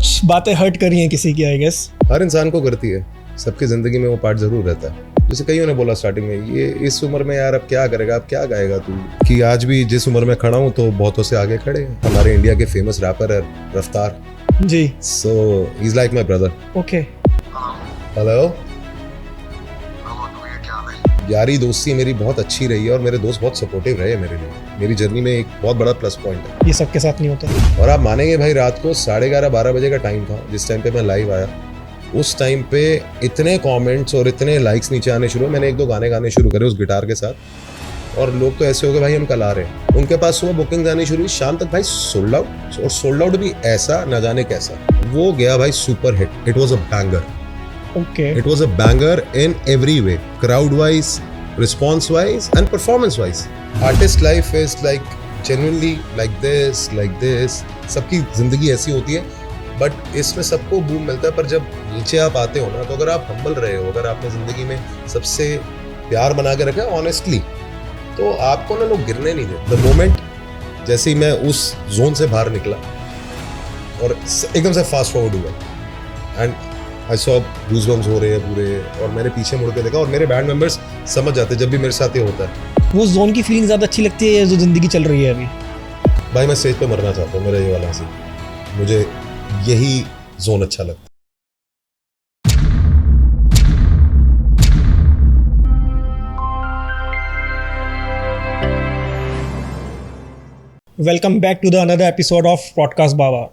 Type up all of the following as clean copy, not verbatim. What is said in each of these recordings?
कुछ बातें हर्ट करी हैं किसी की, आई गेस। हर इंसान को करती है, सबकी ज़िंदगी में वो पार्ट ज़रूर रहता है। जैसे कईयों ने बोला स्टार्टिंग में, ये इस उम्र में यार अब क्या करेगा, अब क्या गाएगा तू, कि आज भी जिस उम्र में खड़ा हूँ तो बहुतों से आगे खड़े हैं। हमारे इंडिया के फेमस रैपर है Raftaar ji. So he is like my brother. Okay. Hello. यारी दोस्ती मेरी बहुत अच्छी रही है और मेरे दोस्त बहुत सपोर्टिव रहे मेरे लिए। मेरी जर्नी में एक बहुत बड़ा प्लस पॉइंट है। ये सबके साथ नहीं होता। और आप मानेंगे भाई, रात को 11:30-12 बजे का टाइम था जिस टाइम पे मैं लाइव आया। उस टाइम पे इतने कमेंट्स और इतने लाइक्स नीचे आने शुरू हुए। मैंने 1-2 गाने गाने शुरू करे उस गिटार के साथ और लोग तो ऐसे हो गए भाई हम कल आ रहे हैं। उनके पास सुबह बुकिंग आनी शुरू हुई, शाम तक भाई सोल्ड आउट, और सोल्ड आउट भी ऐसा ना जाने कैसा। वो गया भाई super hit. It was a banger. Okay. It was a banger in every way, crowd wise, response wise and performance wise. Artist life is like genuinely like this. सबकी जिंदगी ऐसी होती है, बट इसमें सबको बूम मिलता है। पर जब नीचे आप आते हो ना, तो अगर आप हम्बल रहे हो, अगर आपने जिंदगी में सबसे प्यार बना के रखा है ऑनेस्टली, तो आपको ना लोग गिरने नहीं देते। द मोमेंट जैसे ही मैं उस जोन से बाहर निकला और एकदम से फास्ट फॉरवर्ड हुआ एंड आई सॉ गूज़बम्स हो रहे हैं पूरे, और मैंने पीछे मुड़ के देखा और मेरे बैंड मेंबर्स समझ जाते जब भी मेरे साथ ये होता है। वो जोन की फीलिंग ज़्यादा अच्छी लगती है जो जिंदगी चल रही है अभी? भाई मैं स्टेज पे मरना चाहता हूँ, मेरा ये वाला सी, मुझे यही जोन अच्छा लगता है। Welcome back to the another episode of podcast Baba.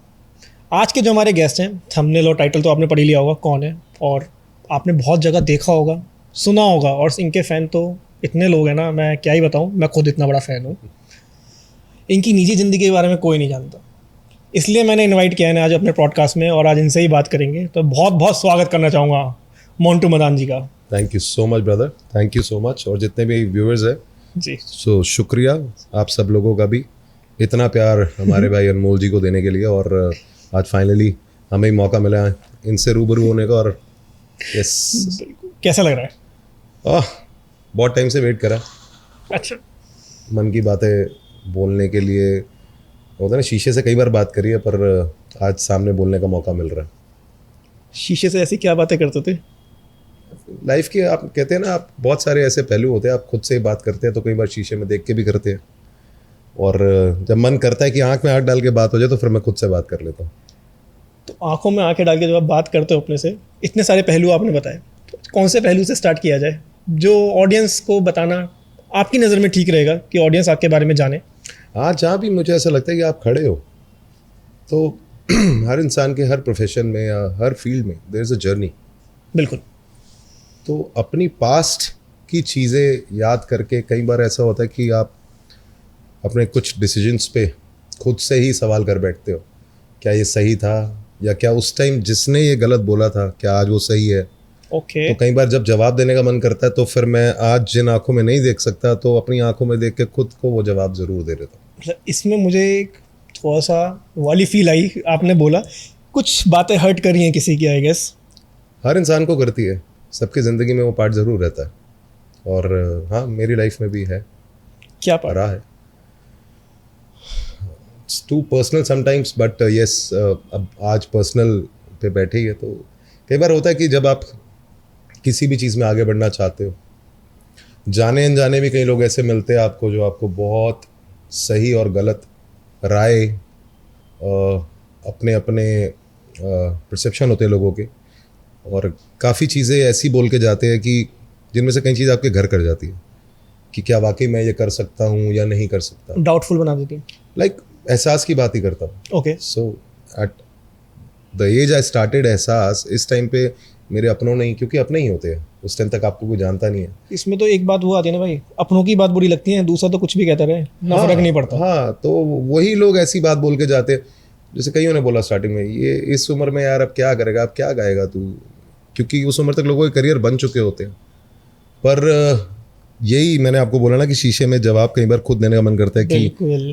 आज के जो हमारे गेस्ट हैं, थंबनेल और टाइटल तो आपने पढ़ ही लिया होगा कौन है, और आपने बहुत जगह देखा होगा, सुना होगा, और इनके फ़ैन तो इतने लोग हैं ना, मैं क्या ही बताऊं। मैं खुद इतना बड़ा फ़ैन हूं। इनकी निजी ज़िंदगी के बारे में कोई नहीं जानता, इसलिए मैंने इनवाइट किया है आज अपने पॉडकास्ट में, और आज इनसे ही बात करेंगे। तो बहुत बहुत स्वागत करना चाहूँगा मोंटू मदान जी का। Thank you so much brother, thank you so much. और जितने भी व्यूअर्स हैं जी, सो शुक्रिया आप सब लोगों का भी, इतना प्यार हमारे भाई अनमोल जी को देने के लिए। और आज फाइनली हमें मौका मिला है इनसे रूबरू होने का। और यस, कैसा लग रहा है? बहुत टाइम से वेट करा, अच्छा। मन की बातें बोलने के लिए। होता है ना, शीशे से कई बार बात करी है, पर आज सामने बोलने का मौका मिल रहा है। शीशे से ऐसी क्या बातें करते थे? लाइफ के आप कहते हैं ना, आप बहुत सारे ऐसे पहलू होते हैं, आप खुद से ही बात करते हैं तो कई बार शीशे में देख के भी करते हैं। और जब मन करता है कि आंख में आंख डाल के बात हो जाए तो फिर मैं खुद से बात कर लेता हूँ। तो आंखों में आंखें डाल के जब आप बात करते हो अपने से, इतने सारे पहलू आपने बताए, तो कौन से पहलू से स्टार्ट किया जाए जो ऑडियंस को बताना आपकी नज़र में ठीक रहेगा कि ऑडियंस आपके बारे में जाने? हाँ, जहाँ भी मुझे ऐसा लगता है कि आप खड़े हो, तो हर इंसान के हर प्रोफेशन में या हर फील्ड में देयर इज़ अ जर्नी। बिल्कुल। तो अपनी पास्ट की चीज़ें याद करके कई बार ऐसा होता है कि आप अपने कुछ डिसीजंस पे खुद से ही सवाल कर बैठते हो, क्या ये सही था, या क्या उस टाइम जिसने ये गलत बोला था क्या आज वो सही है। ओके। तो कई बार जब जवाब देने का मन करता है तो फिर मैं आज जिन आंखों में नहीं देख सकता, तो अपनी आंखों में देख के खुद को वो जवाब ज़रूर दे देता हूँ। मतलब इसमें मुझे एक थोड़ा सा वाली फील आई, आपने बोला कुछ बातें हर्ट करी हैं किसी की, आई गेस। हर इंसान को करती है, सबकी ज़िंदगी में वो पार्ट ज़रूर रहता है। और हाँ, मेरी लाइफ में भी है, क्या पार्ट रहा है। It's too personal sometimes, but yes, अब आज पर्सनल पे बैठे ही है तो कई बार होता है कि जब आप किसी भी चीज़ में आगे बढ़ना चाहते हो, जाने अनजाने भी कई लोग ऐसे मिलते हैं आपको जो आपको बहुत सही और गलत राय, अपने अपने परसेप्शन होते हैं लोगों के, और काफ़ी चीज़ें ऐसी बोल के जाते हैं कि जिनमें से कई चीज़ आपके घर कर जाती है कि क्या वाकई मैं ये कर सकता हूँ या नहीं कर सकता। डाउटफुल बना देती है। लाइक एहसास की बात ही करता हूँ। Okay. So at the age I started Ehsaas, इस टाइम पे मेरे अपनों नहीं, क्योंकि अपने ही होते हैं, उस टाइम तक आपको कोई जानता नहीं है। इसमें तो एक बात वो आती है ना भाई, अपनों की बात बुरी लगती है, दूसरा तो कुछ भी कहता रहे ना, हाँ, फर्क नहीं पड़ता। हाँ, तो वही लोग ऐसी बात बोल के जाते हैं। जैसे कईयों ने बोला स्टार्टिंग में, ये इस उम्र में यार अब क्या करेगा, अब क्या गाएगा तू, क्योंकि उस उम्र तक लोगों के करियर बन चुके होते हैं। पर यही मैंने आपको बोला ना कि शीशे में जवाब कई बार खुद देने का मन करता है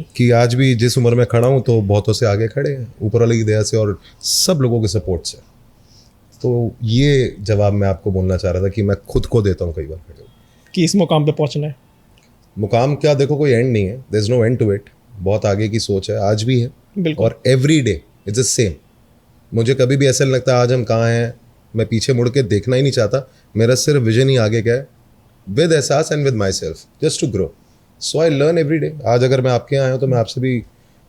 कि आज भी जिस उम्र में खड़ा हूँ तो बहुतों से आगे खड़े हैं, ऊपर वाले की दया से और सब लोगों के सपोर्ट से। तो ये जवाब मैं आपको बोलना चाह रहा था कि मैं खुद को देता हूँ कई बार खड़े कि इस मुकाम पे पहुँचना है। मुकाम क्या, देखो कोई एंड नहीं है, there is no end to it. बहुत आगे की सोच है, आज भी है, बिल्कुल। और every day it's the same. मुझे कभी भी ऐसा नहीं लगता आज हम कहाँ हैं, मैं पीछे मुड़ के देखना ही नहीं चाहता, मेरा सिर्फ विजन ही आगे का है, विद एहसास and with myself, just to grow. So I learn every day. आज अगर मैं आपके यहाँ आया हूँ तो मैं आपसे भी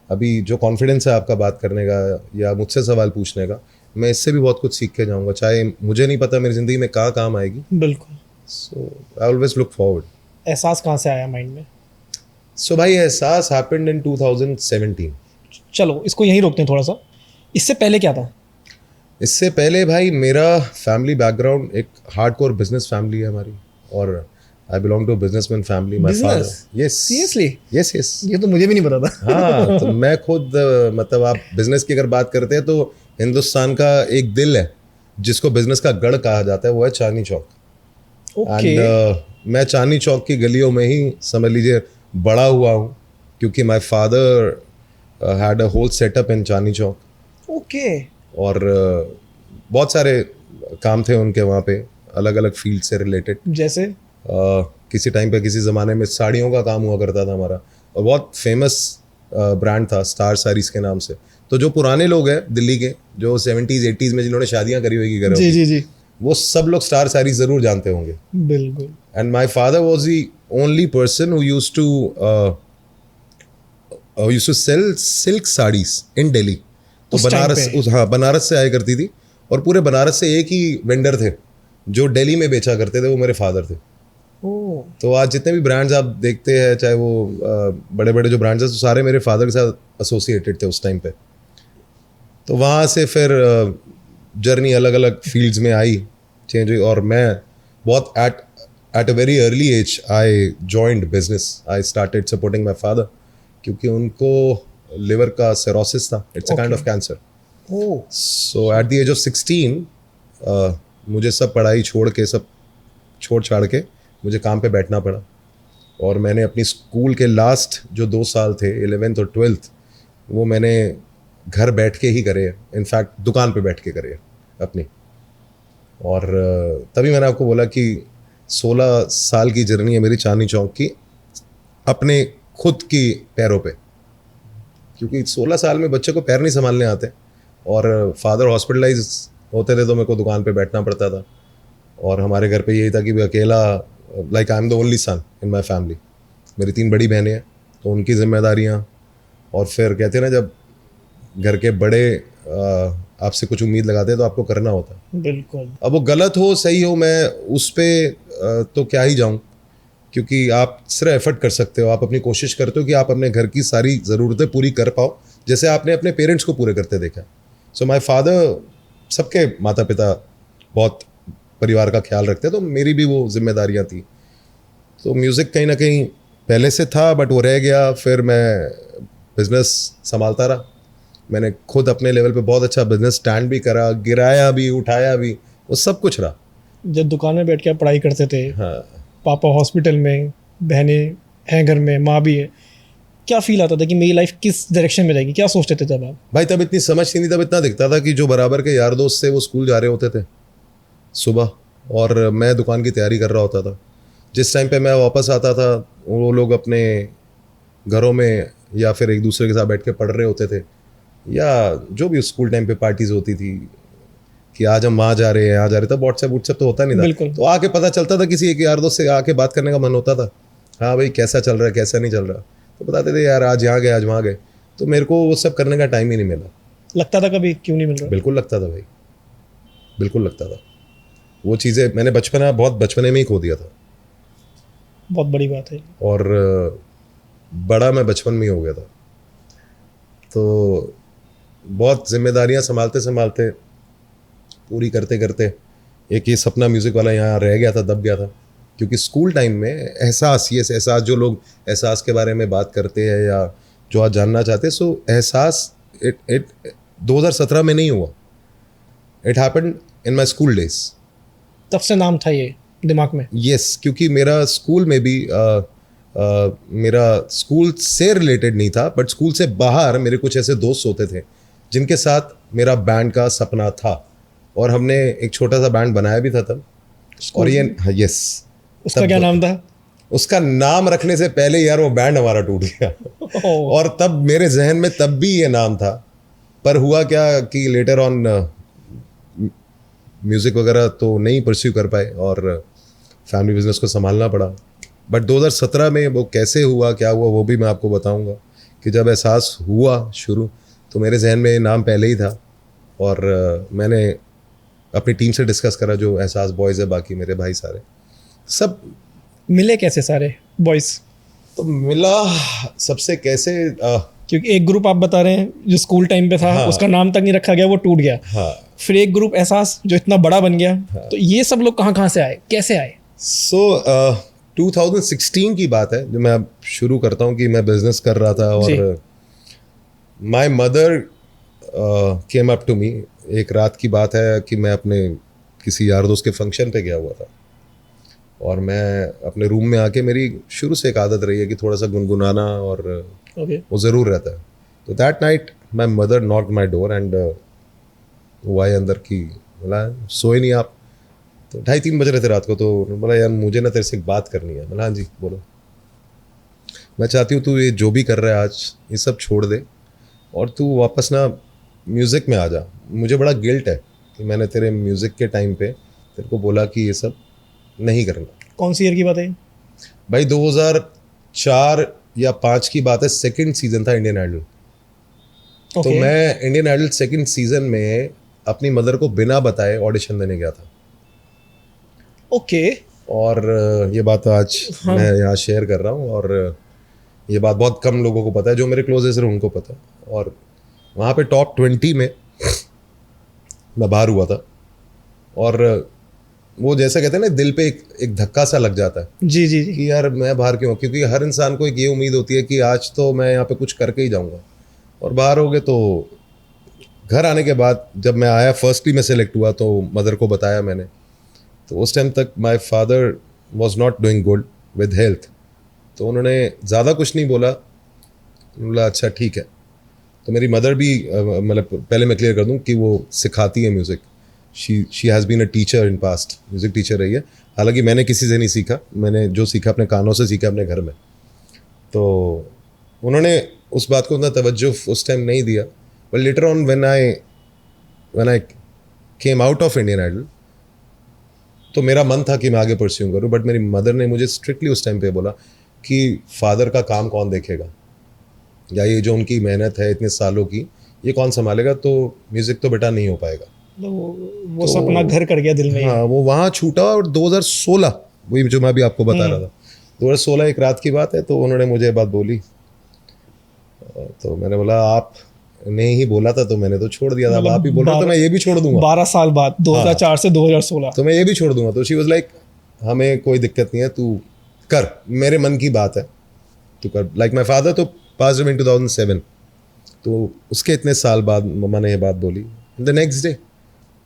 अभी जो कॉन्फिडेंस है आपका बात करने का या मुझसे सवाल पूछने का, मैं इससे भी बहुत कुछ सीख के जाऊँगा, चाहे मुझे नहीं पता मेरी ज़िंदगी में कहाँ काम आएगी. बिल्कुल. So I always look forward. एहसास कहाँ से आया माइंड में? सो भाई एहसास हैपेंड इन 2017. चलो इसको यहीं रोकते हैं थोड़ा सा. इससे पहले क्या था? इससे पहले भाई मेरा फैमिली बैकग्राउंड एक हार्डकोर बिजनेस फैमिली है हमारी, और I belong to businessman family. My father. Yes. Seriously? Yes yes. ये तो मुझे भी नहीं पता था. हाँ, तो मैं खुद मतलब आप बिजनेस की अगर बात करते हैं तो हिंदुस्तान का एक दिल है जिसको बिजनेस का गढ़ कहा जाता है, वो है चांदनी चौक. ओके. एंड मैं चांदनी चौक की गलियों में ही समझ लीजिए बड़ा हुआ हूँ, क्योंकि my father had a whole setup in Chandni Chowk. Okay. और बहुत सारे काम थे उनके वहाँ पे, अलग अलग फील्ड से रिलेटेड. जैसे किसी टाइम पे किसी ज़माने में साड़ियों का काम हुआ करता था हमारा, और बहुत फेमस ब्रांड था स्टार साड़ीज़ के नाम से. तो जो पुराने लोग हैं दिल्ली के, जो 70s 80s में जिन्होंने शादियाँ करी होगी घरों जी की, जी जी, वो सब लोग स्टार साड़ीज़ ज़रूर जानते होंगे. बिल्कुल. And my father was the only person who used to sell silk saris in Delhi. तो उस time बनारस, पे? हाँ, बनारस से आया करती थी, और पूरे बनारस से एक ही वेंडर थे जो दिल्ली में बेचा करते थे, वो मेरे फादर थे. ओह. तो आज जितने भी ब्रांड्स आप देखते हैं, चाहे वो बड़े बड़े जो ब्रांड्स हैं, तो सारे मेरे फादर के साथ एसोसिएटेड थे उस टाइम पे. तो वहाँ से फिर जर्नी अलग अलग फील्ड्स में आई, चेंज हुई, और मैं बहुत at a very early age I joined business. I started supporting my father, क्योंकि उनको लिवर का सेरोसिस था. It's a kind of cancer. Oh. So at the age of 16 मुझे सब पढ़ाई छोड़ के, सब छोड़ छाड़ के मुझे काम पे बैठना पड़ा. और मैंने अपनी स्कूल के लास्ट जो 2 साल थे, 11th और 12th, वो मैंने घर बैठ के ही करे हैं. इनफैक्ट दुकान पे बैठ के करे हैं अपनी. और तभी मैंने आपको बोला कि 16 साल की जर्नी है मेरी चांदनी चौक की, अपने खुद की पैरों पे. क्योंकि 16 साल में बच्चे को पैर नहीं संभालने आते, और फादर हॉस्पिटलाइज होते थे तो मेरे को दुकान पे बैठना पड़ता था. और हमारे घर पे यही था कि भी अकेला, like I am the only son in my family. मेरी 3 बड़ी बहनें हैं, तो उनकी जिम्मेदारियाँ, और फिर कहते हैं ना, जब घर के बड़े आपसे कुछ उम्मीद लगाते हैं तो आपको करना होता है. बिल्कुल. अब वो गलत हो सही हो, मैं उस पर तो क्या ही जाऊँ, क्योंकि आप सिर्फ एफर्ट कर सकते हो. आप अपनी कोशिश करते हो कि आप अपने घर की सारी ज़रूरतें पूरी कर पाओ, जैसे आपने अपने पेरेंट्स को पूरे करते देखा. सो माय फादर, सबके माता पिता बहुत परिवार का ख्याल रखते हैं, तो मेरी भी वो जिम्मेदारियां थी. तो म्यूज़िक कहीं ना कहीं पहले से था, बट वो रह गया. फिर मैं बिज़नेस संभालता रहा. मैंने खुद अपने लेवल पे बहुत अच्छा बिजनेस स्टैंड भी करा, गिराया भी, उठाया भी, वो सब कुछ रहा. जब दुकान में बैठ के आप पढ़ाई करते थे, हाँ. पापा हॉस्पिटल में, बहनें हैं घर में, माँ भी है, क्या फील आता था कि मेरी लाइफ किस डायरेक्शन में जाएगी? क्या सोचते थे तब आप? भाई तब इतनी समझ नहीं, तब इतना दिखता था कि जो बराबर के यार दोस्त थे वो स्कूल जा रहे होते थे सुबह, और मैं दुकान की तैयारी कर रहा होता था. जिस टाइम पे मैं वापस आता था, वो लोग अपने घरों में या फिर एक दूसरे के साथ बैठ के पढ़ रहे होते थे, या जो भी स्कूल टाइम पे पार्टीज होती थी कि आज हम वहाँ जा रहे हैं, यहाँ जा रहे. तब व्हाट्सएप तो होता नहीं था, तो आके पता चलता था, किसी एक यार दोस्त से आके बात करने का मन होता था. हाँ भाई, कैसा चल रहा है, कैसा नहीं चल रहा, तो बताते थे यार आज यहाँ गए, आज वहाँ गए. तो मेरे को वो सब करने का टाइम ही नहीं मिला. लगता था कभी क्यों नहीं मिल रहा? बिल्कुल लगता था भाई, बिल्कुल लगता था. वो चीज़ें मैंने बहुत बचपने में ही खो दिया था. बहुत बड़ी बात है. और बड़ा मैं बचपन में ही हो गया था. तो बहुत जिम्मेदारियां संभालते संभालते, पूरी करते करते, एक ये सपना म्यूज़िक वाला यहाँ रह गया था, दब गया था. क्योंकि स्कूल टाइम में एहसास, ये एहसास, जो लोग एहसास के बारे में बात करते हैं या जो आज जानना चाहते हैं, सो एहसास इट 2017 में नहीं हुआ. It happened in my school days. तब से नाम था ये दिमाग में? यस, क्योंकि मेरा स्कूल में भी मेरा स्कूल से रिलेटेड नहीं था, बट स्कूल से बाहर मेरे कुछ ऐसे दोस्त होते थे जिनके साथ मेरा बैंड का सपना था, और हमने एक छोटा सा बैंड बनाया भी था तब. और ये यस, उसका क्या नाम था? उसका नाम रखने से पहले यार वो बैंड हमारा टूट गया. और तब मेरे जहन में तब भी ये नाम था, पर हुआ क्या कि लेटर ऑन म्यूज़िक वगैरह तो नहीं परस्यू कर पाए और फैमिली बिजनेस को संभालना पड़ा। बट 2017 में वो कैसे हुआ, क्या हुआ, वो भी मैं आपको बताऊंगा कि जब एहसास हुआ शुरू, तो मेरे जहन में ये नाम पहले ही था और मैंने अपनी टीम से डिस्कस करा, जो एहसास बॉयज़ है, बाकी मेरे भाई सारे सब। मिले कैसे सारे बॉयज़? तो मिला सबसे कैसे क्योंकि एक ग्रुप आप बता रहे हैं जो स्कूल टाइम पे था, हाँ, उसका नाम तक नहीं रखा गया, वो टूट गया। हाँ, फिर एक ग्रुप एहसास जो इतना बड़ा बन गया। हाँ, तो ये सब लोग कहाँ से आए, कैसे आए? सो 2016 की बात है जो मैं अब शुरू करता हूँ कि मैं बिजनेस कर रहा था और my mother came up to me. एक रात की बात है कि मैं अपने किसी यार दोस्त के फंक्शन पे गया हुआ था और मैं अपने रूम में आके, मेरी शुरू से एक आदत रही है कि थोड़ा सा गुनगुनाना और वो ज़रूर रहता है। तो that night my mother knocked my door and वो आए अंदर की, बोला सोए नहीं आप? तो 2:30-3 बज रहे थे रात को। तो बोला यार मुझे ना तेरे से एक बात करनी है। बोला हाँ जी बोलो। मैं चाहती हूँ तू ये जो भी कर रहा है आज, ये सब छोड़ दे और तू वापस ना म्यूज़िक में आ जा। मुझे बड़ा गिल्ट है कि मैंने तेरे म्यूज़िक के टाइम पे तेरे को बोला कि ये सब नहीं करना। कौन सी ईयर की बात है? भाई 2004 या 5 की बात है, सेकंड सीजन था इंडियन आइडल। तो मैं इंडियन आइडल सेकंड सीजन में अपनी मदर को बिना बताए ऑडिशन देने गया था। ओके। और ये बात आज मैं यहाँ शेयर कर रहा हूँ और ये बात बहुत कम लोगों को पता है, जो मेरे क्लोजेस्ट हैं उनको पता है। और वहाँ पे टॉप 20 में मैं बाहर हुआ था और वो जैसे कहते हैं ना, दिल पे एक धक्का सा लग जाता है। जी जी जी। कि यार मैं बाहर क्यों? क्योंकि हर इंसान को एक ये उम्मीद होती है कि आज तो मैं यहाँ पे कुछ करके ही जाऊँगा, और बाहर हो गए। तो घर आने के बाद जब मैं आया, फर्स्टली मैं सेलेक्ट हुआ, तो मदर को बताया मैंने। तो उस टाइम तक माई father was not doing good with health. तो उन्होंने ज़्यादा कुछ नहीं बोला, बोला अच्छा ठीक है। तो मेरी मदर भी मतलब पहले मैं क्लियर कर दूं कि वो सिखाती है music. She has been a teacher in past, music teacher रही है। हालांकि मैंने किसी से नहीं सीखा, मैंने जो सीखा अपने कानों से सीखा, अपने घर में। तो उन्होंने उस बात को उतना तवज्जो उस टाइम नहीं दिया। But later on when I came out of Indian Idol, तो मेरा मन था कि मैं आगे परस्यू करूं। बट मेरी मदर ने मुझे स्ट्रिक्टली उस टाइम पे बोला कि फादर का काम कौन देखेगा, या ये जो उनकी मेहनत है इतने सालों की, ये कौन संभालेगा? तो म्यूज़िक तो बेटा नहीं हो पाएगा। वो सपना घर कर गया दिल में। हाँ, वो वहाँ छूटा। और 2016, वही जो मैं भी आपको बता रहा था, 2016 एक रात की बात है। तो उन्होंने मुझे बात बोली, तो मैंने बोला आप ने ही बोला था तो मैंने तो छोड़ दिया था, आप ही बोल रहे तो मैं ये भी छोड़ दूंगा। 12 साल बाद 2004 से 2016 तो मैं ये भी छोड़ दूंगा। तो शी वाज लाइक हमें कोई दिक्कत नहीं है, तू कर, मेरे मन की बात है, तू कर। लाइक माई फादर तो पास इन 2007, तो उसके इतने साल बाद मम्मा ने ये बात बोली। द नेक्स्ट डे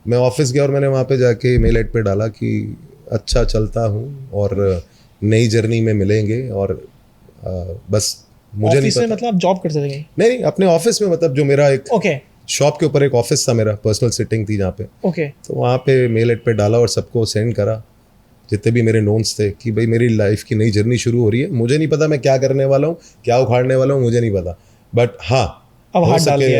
मैं ऑफिस गया और मैंने वहाँ पे जाके मेल एड पे डाला कि अच्छा चलता हूँ और नई जर्नी में मिलेंगे। और बस मुझे नहीं पता, मतलब जॉब करते थे? नहीं, अपने ऑफिस में, मतलब जो मेरा एक ओके शॉप के ऊपर एक ऑफिस था, मेरा पर्सनल सिटिंग थी जहाँ पे। ओके। तो वहाँ पे मेल एड पे डाला और सबको सेंड करा, जितने भी मेरे नोन्स थे, कि भाई मेरी लाइफ की नई जर्नी शुरू हो रही है। मुझे नहीं पता मैं क्या करने वाला हूँ, क्या उखाड़ने वाला हूँ, मुझे नहीं पता। बट हाँ, अब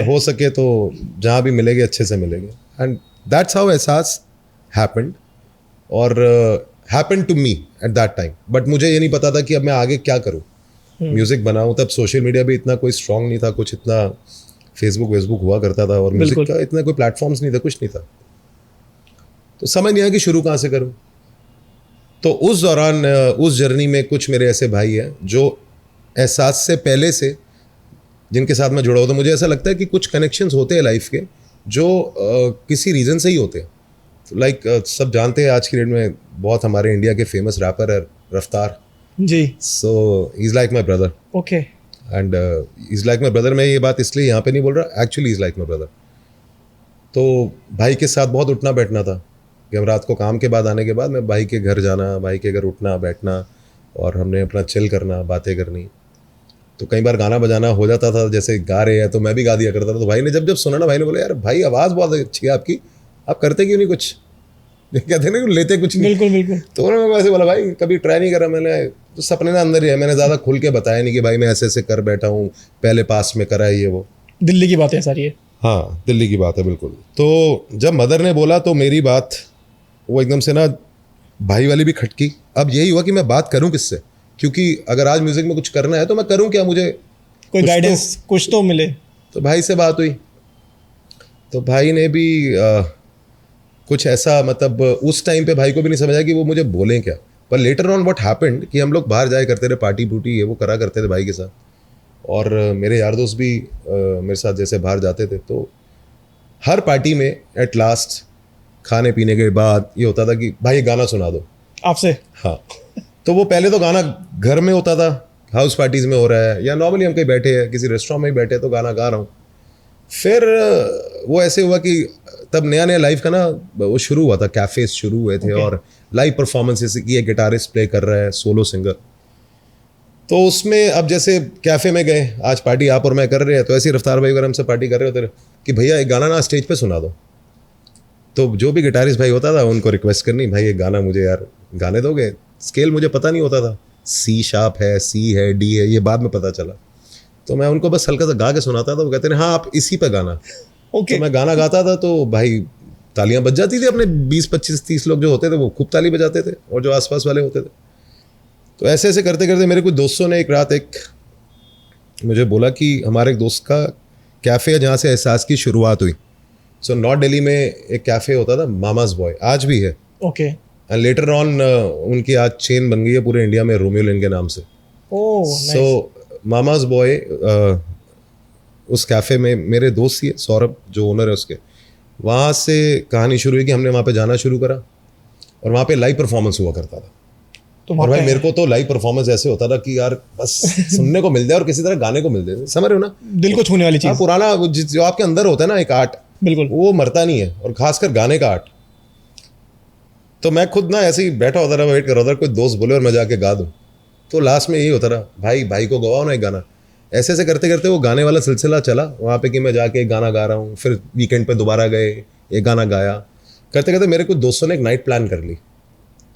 हो सके तो जहाँ भी मिलेंगे अच्छे से मिलेंगे। And that's how Ehsaas happened, और happened to me at that time. But मुझे ये नहीं पता था कि अब मैं आगे क्या करूँ, म्यूज़िक बनाऊँ। तब सोशल मीडिया भी इतना कोई स्ट्रॉन्ग नहीं था, कुछ इतना फेसबुक हुआ करता था, और म्यूज़िक का इतना कोई प्लेटफॉर्म्स नहीं था, कुछ नहीं था। तो समझ नहीं आया कि शुरू कहाँ से करूँ। तो उस दौरान, उस जर्नी में कुछ मेरे ऐसे भाई हैं जो एहसास से पहले से, जिनके साथ मैं जुड़ा हुआ था। मुझे ऐसा लगता है कि कुछ कनेक्शंस होते हैं लाइफ के जो किसी रीज़न से ही होते हैं। लाइक सब जानते हैं आज की डेट में बहुत हमारे इंडिया के फेमस रैपर है Raftaar ji. So he is like my brother. Okay. And he is like my brother. मैं ये बात इसलिए यहाँ पे नहीं बोल रहा, actually he is like my brother. तो भाई के साथ बहुत उठना बैठना था कि हम रात को काम के बाद आने के बाद मैं भाई के घर जाना, भाई के घर उठना बैठना, और हमने अपना चिल करना, बातें करनी। तो कई बार गाना बजाना हो जाता था, जैसे गा रहे हैं तो मैं भी गा दिया करता था। तो भाई ने जब सुना ना, भाई ने बोला यार भाई आवाज़ बहुत अच्छी है आपकी, आप करते क्यों नहीं कुछ? कहते हैं ना लेते कुछ नहीं। बिल्कुल बिल्कुल। तो उन्होंने वैसे बोला भाई कभी ट्राई नहीं करा मैंने, तो सपने ना अंदर ही है। मैंने ज़्यादा खुल के बताया नहीं कि भाई मैं ऐसे ऐसे कर बैठा हूँ, पहले पास में करा है ये वो। दिल्ली की बात है सारी है। हाँ, दिल्ली की बात है बिल्कुल। तो जब मदर ने बोला तो मेरी बात वो एकदम से ना भाई वाली भी खटकी। अब यही हुआ कि मैं बात करूं किससे, क्योंकि अगर आज म्यूजिक में कुछ करना है तो मैं करूं क्या, मुझे कोई गाइडेंस कुछ तो मिले। तो भाई से बात हुई, तो भाई ने भी कुछ ऐसा, मतलब उस टाइम पे भाई को भी नहीं समझा कि वो मुझे बोलें क्या। पर लेटर ऑन व्हाट हैपेंड कि हम लोग बाहर जाया करते थे, पार्टी पूटी ये वो करा करते थे भाई के साथ, और मेरे यार दोस्त भी मेरे साथ जैसे बाहर जाते थे, तो हर पार्टी में एट लास्ट खाने पीने के बाद ये होता था कि भाई एक गाना सुना दो आपसे। हाँ, तो वो पहले तो गाना घर में होता था, हाउस पार्टीज में हो रहा है, या नॉर्मली हम कहीं बैठे हैं किसी रेस्टोरेंट में ही बैठे तो गाना गा रहा हूँ। फिर वो ऐसे हुआ कि तब नया नया लाइफ का ना वो शुरू हुआ था, कैफेज शुरू हुए थे और लाइव परफॉर्मेंसेस की, एक गिटारिस्ट प्ले कर रहा है, सोलो सिंगर। तो उसमें अब जैसे कैफे में गए, आज पार्टी आप और मैं कर रहे हैं, तो ऐसे ही रफ्तार भाई अगर हमसे पार्टी कर रहे होते कि भैया एक गाना ना स्टेज पे सुना दो, तो जो भी गिटारिस्ट भाई होता था उनको रिक्वेस्ट करनी, भाई एक गाना मुझे यार गाने दोगे। स्केल मुझे पता नहीं होता था, सी शार्प है, सी है, डी है, ये बाद में पता चला। तो मैं उनको बस हल्का सा गा के सुनाता था, वो कहते हैं हाँ आप इसी पे गाना। ओके। तो मैं गाना गाता था तो भाई तालियां बज जाती थी, अपने 20 25 30 लोग जो होते थे वो खूब ताली बजाते थे, और जो आसपास वाले होते थे। तो ऐसे ऐसे करते करते मेरे कुछ दोस्तों ने एक रात मुझे बोला कि हमारे एक दोस्त का कैफ़े है जहाँ से एहसास की शुरुआत हुई। सो नॉर्थ दिल्ली में एक कैफ़े होता था, मामाज बॉय, आज भी है। ओके। एंड लेटर ऑन उनकी आज चेन बन गई है पूरे इंडिया में, रोमियो लेन के नाम से। सो मामाज बॉय, उस कैफ़े में मेरे दोस्त ही सौरभ जो ओनर है उसके, वहाँ से कहानी शुरू हुई कि हमने वहाँ पे जाना शुरू करा, और वहाँ पे लाइव परफॉर्मेंस हुआ करता था। तो और भाई मेरे को तो लाइव परफॉर्मेंस ऐसे होता था कि यार बस सुनने को मिल जाए और किसी तरह गाने को मिल जाए, समझ रहे हो ना, दिल को छूने वाली चीज। पुराना जो आपके अंदर होता है ना एक आर्ट, बिल्कुल, वो मरता नहीं है, और खासकर गाने का आर्ट। तो मैं खुद ना ऐसे ही बैठा होता रहा, वेट कर रहा था कोई दोस्त बोले और मैं जाके गा दूँ। तो लास्ट में यही होता रहा, भाई को गवाओ ना एक गाना। ऐसे ऐसे करते करते वो गाने वाला सिलसिला चला वहाँ पे कि मैं जाके एक गाना गा रहा हूँ, फिर वीकेंड पे दोबारा गए, एक गाना गाया। करते करते मेरे कुछ दोस्तों ने एक नाइट प्लान कर ली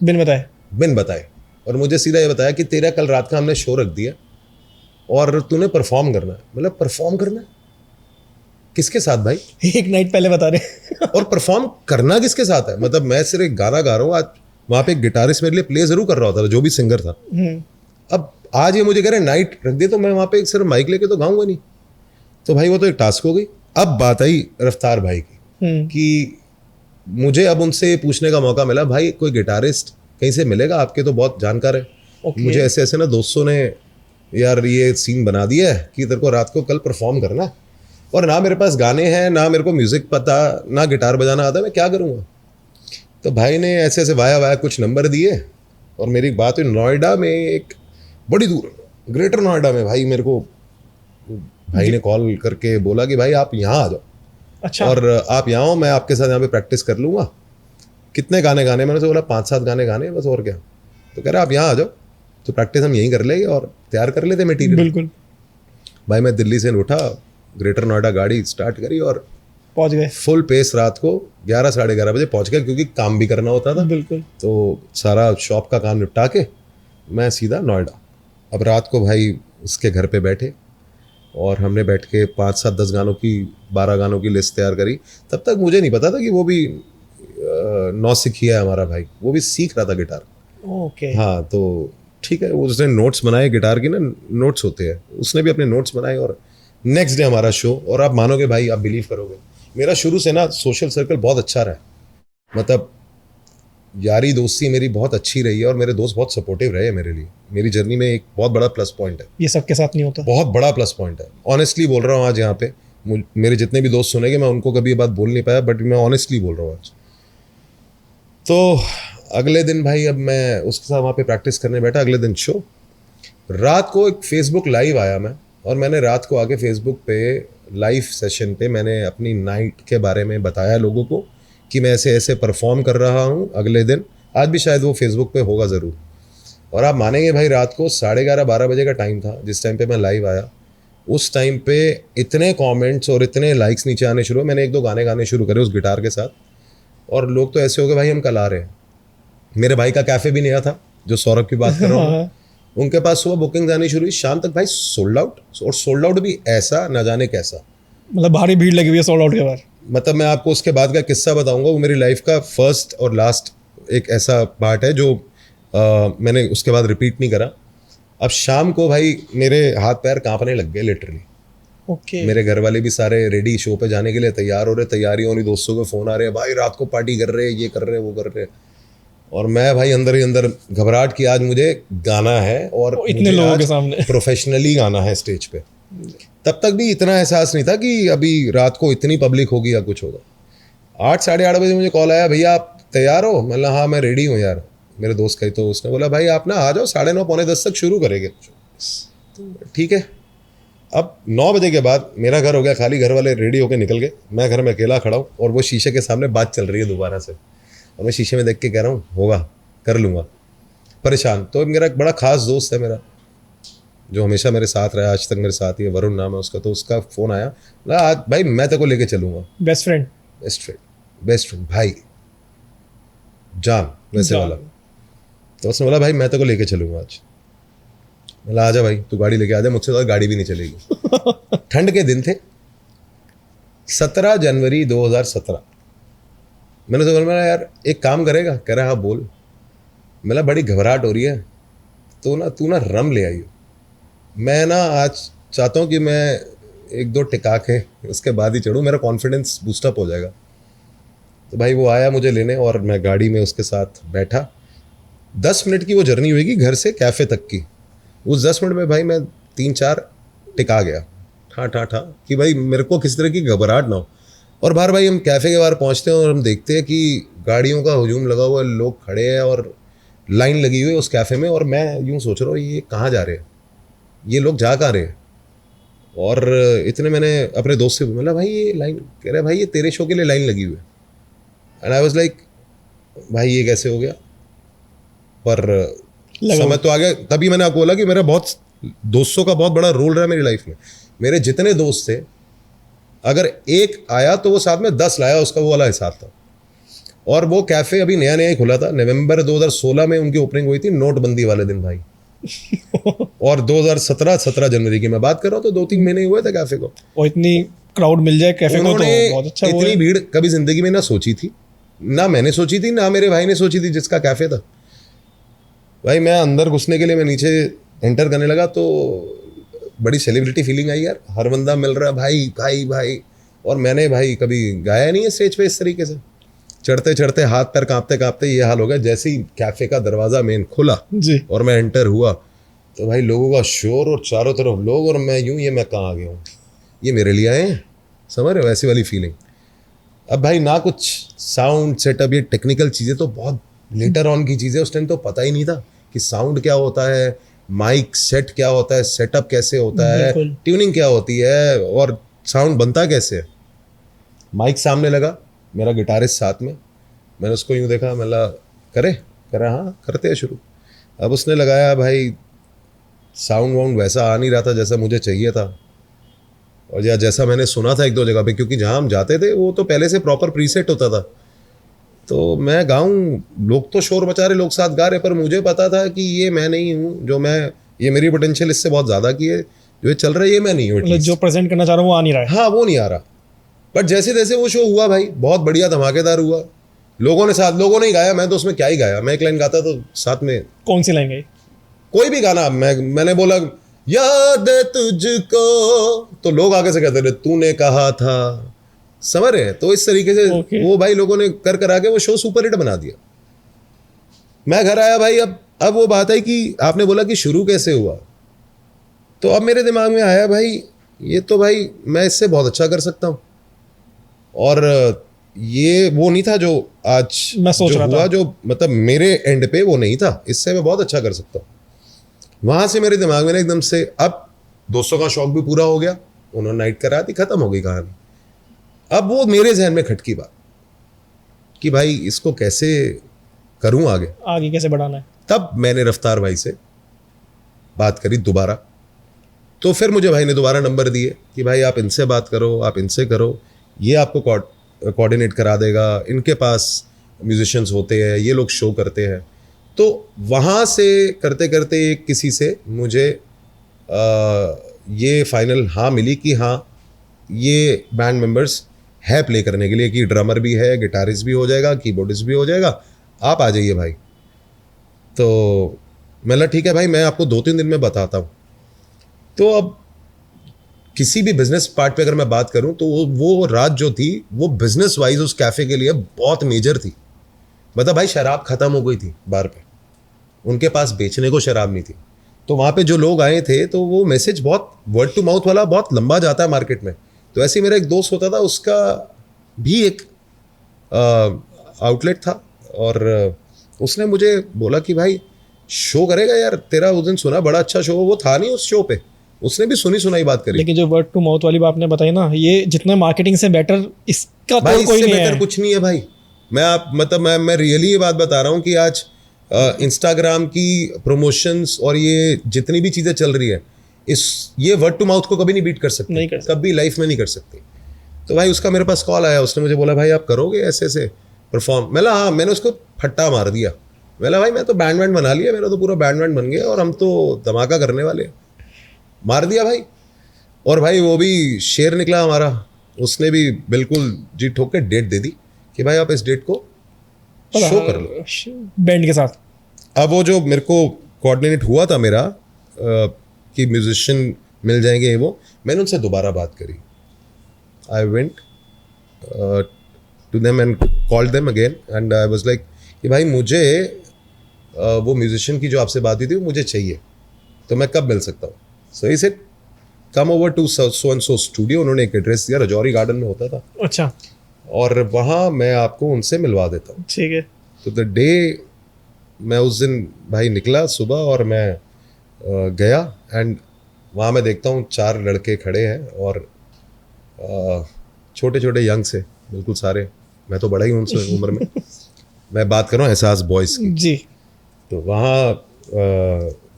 बिन बताए, और मुझे सीधा ये बताया कि तेरा कल रात का हमने शो रख दिया और तूने परफॉर्म करना है। मतलब परफॉर्म करना है किसके साथ भाई? एक नाइट पहले बता रहे और परफॉर्म करना किसके साथ है? मतलब मैं सिर्फ एक गाना गा रहा हूँ, आज वहाँ पे एक गिटारिस्ट मेरे लिए प्ले जरूर कर रहा होता था, जो भी सिंगर था। अब आज ये मुझे कह रहे हैं नाइट रख दिए, तो मैं वहाँ पे एक सिर्फ माइक लेके तो गाऊंगा नहीं। तो भाई वो तो एक टास्क हो गई। अब बात आई रफ्तार भाई की कि मुझे अब उनसे पूछने का मौका मिला, भाई कोई गिटारिस्ट कहीं से मिलेगा? आपके तो बहुत जानकार है। मुझे ऐसे ऐसे ना दोस्तों ने यार ये सीन बना दिया है कि तेरे को रात को कल परफॉर्म करना है, और ना मेरे पास गाने हैं, ना मेरे को म्यूजिक पता, ना गिटार बजाना आता, मैं क्या करूँगा? तो भाई ने ऐसे ऐसे वाया कुछ नंबर दिए, और मेरी बात हुई नोएडा में, एक बड़ी दूर ग्रेटर नोएडा में। भाई मेरे को भाई ने कॉल करके बोला कि भाई आप यहाँ आ जाओ। अच्छा। और आप यहाँ हो, मैं आपके साथ यहाँ पे प्रैक्टिस कर लूँगा। कितने गाने गाने? मैंने तो बोला 5-7 गाने गाने बस, और क्या। तो कह रहा आप यहाँ आ जाओ, तो प्रैक्टिस हम यहीं कर लेंगे और तैयार कर लेते मटीरियल। बिल्कुल भाई मैं दिल्ली से उठा, ग्रेटर नोएडा गाड़ी स्टार्ट करी और पहुंच गए। फुल पेस रात को 11 साढ़े 11 बजे पहुंच गया, क्योंकि काम भी करना होता था। बिल्कुल। तो सारा शॉप का काम निपटा के मैं सीधा नोएडा। अब रात को भाई उसके घर पे बैठे, और हमने बैठ के 5-7-10 गानों की 12 गानों की लिस्ट तैयार करी। तब तक मुझे नहीं पता था कि वो भी नौसिखिया है हमारा भाई, वो भी सीख रहा था गिटार। ओके। हाँ, तो ठीक है, उसने नोट्स बनाए, गिटार की ना नोट्स होते हैं, उसने भी अपने नोट्स बनाए। और नेक्स्ट डे हमारा शो, और आप मानोगे भाई, आप बिलीव करोगे, मेरा शुरू से ना सोशल सर्कल बहुत अच्छा रहा है। मतलब यारी दोस्ती मेरी बहुत अच्छी रही है, और मेरे दोस्त बहुत सपोर्टिव रहे हैं मेरे लिए। मेरी जर्नी में एक बहुत बड़ा प्लस पॉइंट है, ये सबके साथ नहीं होता। बहुत बड़ा प्लस पॉइंट है। ऑनेस्टली बोल रहा हूँ आज यहाँ पे, मेरे जितने भी दोस्त सुनेंगे, मैं उनको कभी ये बात बोल नहीं पाया, बट मैं ऑनेस्टली बोल रहा हूँ आज। तो अगले दिन भाई, अब मैं उसके साथ वहाँ पे प्रैक्टिस करने बैठा। अगले दिन शो, रात को एक फेसबुक लाइव आया मैं, और मैंने रात को आके फेसबुक पे लाइव सेशन पे मैंने अपनी नाइट के बारे में बताया लोगों को कि मैं ऐसे ऐसे परफॉर्म कर रहा हूँ अगले दिन। आज भी शायद वो फेसबुक पे होगा ज़रूर। और आप मानेंगे भाई, रात को 11:30-12 बजे का टाइम था जिस टाइम पे मैं लाइव आया। उस टाइम पे इतने कमेंट्स और इतने लाइक्स नीचे आने शुरू हुए। मैंने 1-2 गाने गाने शुरू करे उस गिटार के साथ, और लोग तो ऐसे हो गए भाई हम कल आ रहे हैं। मेरे भाई का कैफ़े भी नया था, जो सौरभ की बात कर रहा हूँ, उनके पास सुबह बुकिंग आनी शुरू हुई, शाम तक भाई सोल्ड आउट, और सोल्ड आउट भी ऐसा ना जाने कैसा। मतलब भारी भीड़ लगी हुई है सोल्ड आउट के बाद। मतलब मैं आपको उसके बाद का किस्सा बताऊंगा, वो मेरी लाइफ का फर्स्ट और लास्ट एक ऐसा पार्ट है जो मैंने उसके बाद रिपीट नहीं करा। अब शाम को भाई मेरे हाथ पैर कांपने लग गए लिटरली। ओके। मेरे घर वाले भी सारे रेडी, शो पे जाने के लिए तैयार हो रहे, तैयारी होनी, दोस्तों के फ़ोन आ रहे हैं, भाई रात को पार्टी कर रहे हैं, ये कर रहे हैं, वो कर रहे हैं। और मैं भाई अंदर ही अंदर घबराहट की, आज मुझे गाना है और इतने लोगों के सामने प्रोफेशनली गाना है स्टेज पे। तब तक भी इतना एहसास नहीं था कि अभी रात को इतनी पब्लिक होगी या कुछ होगा। 8 साढ़े 8 बजे मुझे कॉल आया, भैया आप तैयार हो? मतलब हाँ मैं रेडी हूँ यार। मेरे दोस्त का ही, तो उसने बोला भाई आप ना आ जाओ, 9:30 पौने 10 तक शुरू करेंगे। ठीक है। अब 9 बजे के बाद मेरा घर हो गया खाली, घर वाले रेडी होकर निकल गए, मैं घर में अकेला खड़ा हूँ और वो शीशे के सामने बात चल रही है दोबारा से, और मैं शीशे में देख के कह रहा हूँ होगा, कर लूँगा, परेशान। तो मेरा एक बड़ा खास दोस्त है मेरा, जो हमेशा मेरे साथ रहा, आज तक मेरे साथ ही है, वरुण नाम है उसका। तो उसका फ़ोन आया, बोला आज भाई मैं तेरे को लेके चलूँगा। बेस्ट फ्रेंड भाई जान वैसे वाला। तो उसने बोला भाई मैं तेरे को लेके चलूँगा आज। बोला आजा भाई, तू गाड़ी लेके आ जा, मुझसे तो गाड़ी भी नहीं चलेगी। ठंड के दिन थे, 17 जनवरी 2017। मैंने तो बोला यार एक काम करेगा? कह रहा हाँ बोल। मेरा बड़ी घबराहट हो रही है, तो तू ना रम ले आई हो। मैं ना आज चाहता हूँ कि मैं 1-2 टिका के उसके बाद ही चढ़ूँ, मेरा कॉन्फिडेंस बूस्टअप हो जाएगा। तो भाई वो आया मुझे लेने और मैं गाड़ी में उसके साथ बैठा। 10 मिनट की वो जर्नी हुएगी घर से कैफ़े तक की। उस 10 मिनट में भाई मैं 3-4 टिका गया, ठा कि भाई मेरे को किसी तरह की घबराहट ना हो। और बाहर भाई हम कैफ़े के बाहर पहुंचते हैं और हम देखते हैं कि गाड़ियों का हुजूम लगा हुआ है, लोग खड़े हैं और लाइन लगी हुई है उस कैफ़े में। और मैं यूँ सोच रहा हूँ ये कहाँ जा रहे हैं, ये लोग जा कहाँ रहे हैं। और इतने मैंने अपने दोस्त से बोला भाई ये लाइन, कह रहे भाई ये तेरे शो के लिए लाइन लगी हुई है। एंड आई वाज लाइक भाई ये कैसे हो गया, पर समय तो आ गया। तभी मैंने आपको बोला कि मेरा बहुत दोस्तों का बहुत बड़ा रोल रहा मेरी लाइफ में। मेरे जितने दोस्त थे, अगर एक आया तो वो साथ में 10 लाया, उसका वो वाला हिसाब था। और वो कैफ़े अभी नया नया ही खुला था, नवंबर 2016 में उनकी ओपनिंग हुई थी, नोटबंदी वाले दिन भाई। और 2017 जनवरी की मैं बात कर रहा हूँ, तो 2-3 महीने हुए थे कैफ़े को। और इतनी क्राउड मिल जाए कैफे को तो बहुत अच्छा। इतनी भीड़ कभी जिंदगी में ना सोची थी, ना मैंने सोची थी, ना मेरे भाई ने सोची थी जिसका कैफ़े था। भाई मैं अंदर घुसने के लिए मैं नीचे एंटर करने लगा तो बड़ी सेलिब्रिटी फीलिंग आई यार, हर बंदा मिल रहा है भाई भाई भाई। और मैंने भाई कभी गाया नहीं है स्टेज पे इस तरीके से। चढ़ते चढ़ते हाथ पैर कांपते कांपते ये हाल हो गया। जैसे ही कैफ़े का दरवाज़ा मेन खुला जी और मैं एंटर हुआ तो भाई लोगों का शोर और चारों तरफ लोग, और मैं यूँ ये मैं कहाँ आ गया हूँ, ये मेरे लिए आए हैं, समझ रहे हो, ऐसी वाली फीलिंग। अब भाई ना कुछ साउंड सेटअप, ये टेक्निकल चीज़ें तो बहुत लेटर ऑन की चीज़ें, उस टाइम तो पता ही नहीं था कि साउंड क्या होता है, माइक सेट क्या होता है, सेटअप कैसे होता है, ट्यूनिंग क्या होती है और साउंड बनता कैसे है। माइक सामने लगा, मेरा गिटारिस्ट साथ में, मैंने उसको यूँ देखा, मैं करा हाँ करते हैं शुरू। अब उसने लगाया भाई, साउंड वाउंड वैसा आ नहीं रहा था जैसा मुझे चाहिए था, और या जैसा मैंने सुना था 1-2 जगह पे, क्योंकि जहाँ हम जाते थे वो तो पहले से प्रॉपर प्रीसेट होता था। तो मैं गाऊँ, लोग तो शोर मचा रहे, लोग साथ गा रहे, पर मुझे पता था कि ये मैं नहीं हूँ, जो मैं, ये मेरी पोटेंशियल इससे बहुत ज़्यादा की है, जो ये चल रहा है ये मैं नहीं हूँ, जो प्रेजेंट करना चाह रहा हूँ वो आ नहीं रहा है। हाँ वो नहीं आ रहा। बट जैसे जैसे वो शो हुआ भाई बहुत बढ़िया धमाकेदार हुआ। लोगों ने ही गाया, मैं तो उसमें क्या ही गाया, मैं एक लाइन गाता तो साथ में। कौन सी लाइन गाई? कोई भी गाना। मैंने बोला याद तुझको, तो लोग आगे से कहते रहे तूने कहा था, समझ रहे हैं। तो इस तरीके से वो भाई लोगों ने कर आके वो शो सुपर हिट बना दिया। मैं घर आया भाई, अब वो बात है कि आपने बोला कि शुरू कैसे हुआ, तो अब मेरे दिमाग में आया भाई ये तो भाई मैं इससे बहुत अच्छा कर सकता हूँ। और ये वो नहीं था जो आज मैं सोच रहा हुआ, जो मतलब मेरे एंड पे वो नहीं था, इससे मैं बहुत अच्छा कर सकता हूँ। वहाँ से मेरे दिमाग में ना एकदम से, अब दोस्तों का शौक भी पूरा हो गया, उन्होंने नाइट करा दी, खत्म हो गई कहानी। अब वो मेरे जहन में खटकी बात कि भाई इसको कैसे करूँ, आगे कैसे बढ़ाना है। तब मैंने रफ्तार भाई से बात करी दोबारा। तो फिर मुझे भाई ने दोबारा नंबर दिए कि भाई आप इनसे बात करो, आप इनसे करो, ये आपको कोऑर्डिनेट करा देगा, इनके पास म्यूजिशियंस होते हैं, ये लोग शो करते हैं। तो वहाँ से करते करते किसी से मुझे ये फाइनल हाँ मिली कि हाँ ये बैंड मेंबर्स है प्ले करने के लिए, कि ड्रमर भी है, गिटारिस्ट भी हो जाएगा, कीबोर्डिस्ट भी हो जाएगा, आप आ जाइए भाई। तो मैं ठीक है भाई, मैं आपको 2-3 दिन में बताता हूँ। तो अब किसी भी बिजनेस पार्ट पे अगर मैं बात करूं तो वो रात जो थी वो बिजनेस वाइज उस कैफे के लिए बहुत मेजर थी। मतलब भाई शराब खत्म हो गई थी बार पे, उनके पास बेचने को शराब नहीं थी। तो वहाँ पे जो लोग आए थे तो वो मैसेज बहुत वर्ड टू माउथ वाला बहुत लंबा जाता है मार्केट में। तो ऐसे ही मेरा एक दोस्त होता था, उसका भी एक आउटलेट था, और उसने मुझे बोला कि भाई शो करेगा यार, तेरा उस दिन सुना बड़ा अच्छा शो, वो था नहीं उस शो पे, उसने भी सुनी सुनाई बात करी। लेकिन जो वर्ड टू माउथ वाली बात आपने बताई ना, ये जितना मार्केटिंग से बेटर इसका भाई तो कोई इससे नहीं बेटर है। कुछ नहीं है भाई। मैं रियली ये बात बता रहा हूँ कि आज इंस्टाग्राम की प्रमोशंस और ये जितनी भी चीज़ें चल रही है, ये वर्ड टू माउथ को कभी नहीं बीट कर सकती, नहीं कर सकती। कभी लाइफ में नहीं कर सकती। तो भाई उसका मेरे पास कॉल आया, उसने मुझे बोला भाई आप करोगे ऐसे ऐसे परफॉर्म। मैं हाँ, मैंने उसको फट्टा मार दिया। मैं भाई मैं तो बैंड बना लिया, मेरा तो पूरा बैंड बन गया और हम तो धमाका करने वाले हैं। मार दिया भाई। और भाई वो भी शेर निकला हमारा, उसने भी बिल्कुल जी ठोक के डेट दे दी कि भाई आप इस डेट को शो कर लो बैंड के साथ। अब वो जो मेरे को कोऑर्डिनेट हुआ था मेरा कि म्यूजिशियन मिल जाएंगे ये वो, मैंने उनसे दोबारा बात करी। I went to them and called them again and I was like कि भाई मुझे वो म्यूजिशियन की जो आपसे बात हुई थी वो मुझे चाहिए, तो मैं कब मिल सकता हूँ? So he said come over to so and so studio. उन्होंने एक एड्रेस दिया, रजौरी गार्डन में होता था। अच्छा, और वहाँ मैं आपको उनसे मिलवा देता हूँ। ठीक है। तो द डे मैं उस दिन भाई निकला सुबह और मैं गया एंड वहाँ मैं देखता हूँ 4 लड़के खड़े हैं और छोटे छोटे यंग से बिल्कुल सारे, मैं तो बड़ा ही हूँ उनसे उम्र में। मैं बात कर रहा हूँ एहसास बॉयज़ की जी। तो वहाँ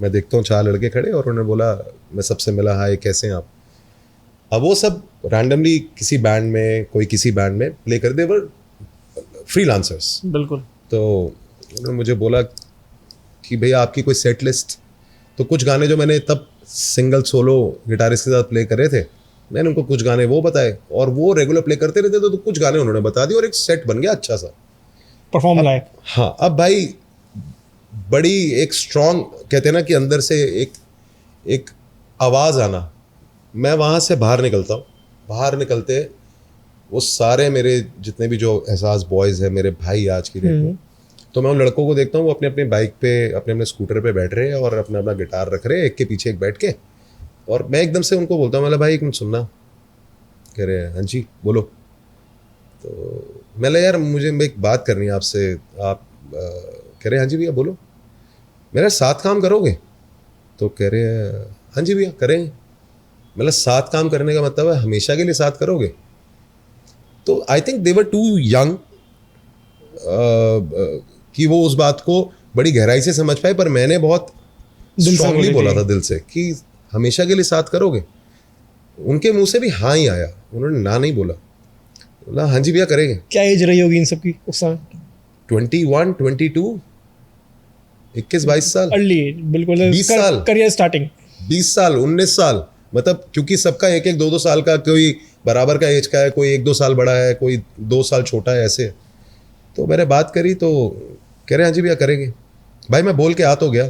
मैं देखता हूँ 4 लड़के खड़े और उन्होंने बोला, मैं सबसे मिला, हाय कैसे हैं आप। अब वो सब रैंडमली किसी बैंड में, कोई किसी बैंड में प्ले कर दे, वर फ्रीलांसर्स। बिल्कुल। तो उन्होंने मुझे बोला कि भैया आपकी कोई सेट लिस्ट। तो कुछ गाने जो मैंने तब सिंगल सोलो गिटारिस्ट के साथ प्ले करे थे, मैंने उनको कुछ गाने वो बताए और वो रेगुलर प्ले करते रहते, तो कुछ गाने उन्होंने बता दिए और एक सेट बन गया अच्छा सा परफॉर्म लाइव। हाँ, अब भाई बड़ी एक स्ट्रॉन्ग कहते हैं ना कि अंदर से एक आवाज़ आना। मैं वहाँ से बाहर निकलता हूँ, बाहर निकलते वो सारे मेरे जितने भी जो एहसास बॉयज़ हैं, मेरे भाई आज की डेट में, तो मैं उन लड़कों को देखता हूँ वो अपने अपने बाइक पे, अपने अपने स्कूटर पे बैठ रहे हैं और अपना अपना गिटार रख रहे हैं, एक के पीछे एक बैठ के। और मैं एकदम से उनको बोलता हूँ, मतलब भाई एक मिनट सुनना। कह रहे हैं हाँ जी बोलो। तो मैं यार मुझे एक बात करनी है आपसे। आप कह रहे हैं हाँ जी भैया बोलो। मेरा साथ काम करोगे? तो कह रहे हैं हाँ जी भैया करेंगे। मतलब साथ काम करने का मतलब है हमेशा के लिए साथ करोगे? तो I think they were too young कि वो उस बात को बड़ी गहराई से समझ पाए, पर मैंने बहुत स्ट्रांगली बोला था दिल से कि हमेशा के लिए साथ करोगे। उनके मुंह से भी हाँ ही आया, उन्होंने ना नहीं बोला। बोला हाँ जी भैया करेंगे। क्या एज रही होगी इन सब की उस समय? 21, 22, 21-22 साल। अर्ली एज, बिल्कुल 20 साल करियर स्टार्टिंग। 20 साल, 19 साल, मतलब क्योंकि सबका 1-1, 2-2 साल का, कोई बराबर का एज का है, कोई 1-2 साल बड़ा है, कोई 2 साल छोटा है, ऐसे। तो मैंने बात करी तो कह रहे हाँ जी भैया करेंगे। भाई मैं बोल के आ तो गया।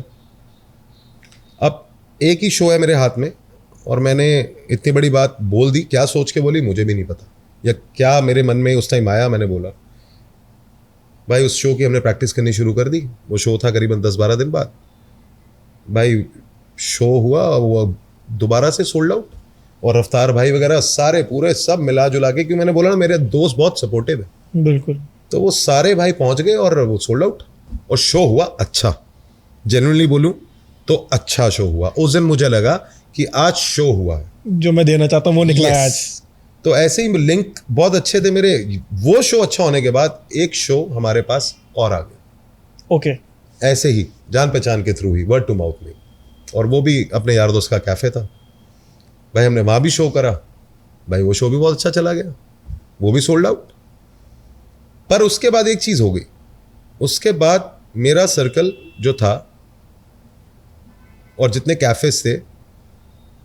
अब एक ही शो है मेरे हाथ में और मैंने इतनी बड़ी बात बोल दी। क्या सोच के बोली मुझे भी नहीं पता, या क्या मेरे मन में उस टाइम आया, मैंने बोला। भाई उस शो की हमने प्रैक्टिस करनी शुरू कर दी। वो शो था करीबन 10-12 दिन बाद। भाई शो हुआ, वो दोबारा से सोल्ड आउट, और रफ्तार भाई वगैरह सारे पूरे सब मिला जुला के, क्योंकि मैंने बोला ना मेरे दोस्त बहुत सपोर्टिव है, बिल्कुल, तो वो सारे भाई पहुंच गए और वो सोल्ड आउट। और शो हुआ अच्छा, जेन्युइनली बोलूं तो अच्छा शो हुआ। उस दिन मुझे लगा कि आज शो हुआ है, जो मैं देना चाहता हूँ वो निकला है आज। तो ऐसे ही लिंक बहुत अच्छे थे मेरे। वो शो अच्छा होने के बाद एक शो हमारे पास और आ गया। ओके। ऐसे ही जान पहचान के थ्रू ही, वर्ड टू माउथ में, और वो भी अपने यार दोस्त का कैफे था। भाई हमने वहाँ भी शो करा। भाई वो शो भी बहुत अच्छा चला गया, वो भी सोल्ड आउट। पर उसके बाद एक चीज़ हो गई। उसके बाद मेरा सर्कल जो था और जितने कैफेज थे,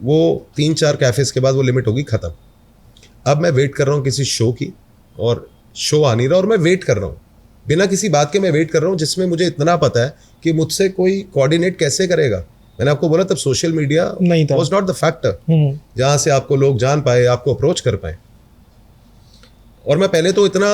वो 3-4 कैफेज के बाद वो लिमिट होगी ख़त्म। अब मैं वेट कर रहा हूँ किसी शो की, और शो आ नहीं रहा, और मैं वेट कर रहा हूँ बिना किसी बात के, मैं वेट कर रहा हूँ जिसमें मुझे इतना पता है कि मुझसे कोई कोऑर्डिनेट कैसे करेगा। मैंने आपको बोला तब सोशल मीडिया नहीं था, वाज नॉट द फैक्टर जहाँ से आपको लोग जान पाए, आपको अप्रोच कर पाए। और मैं पहले तो इतना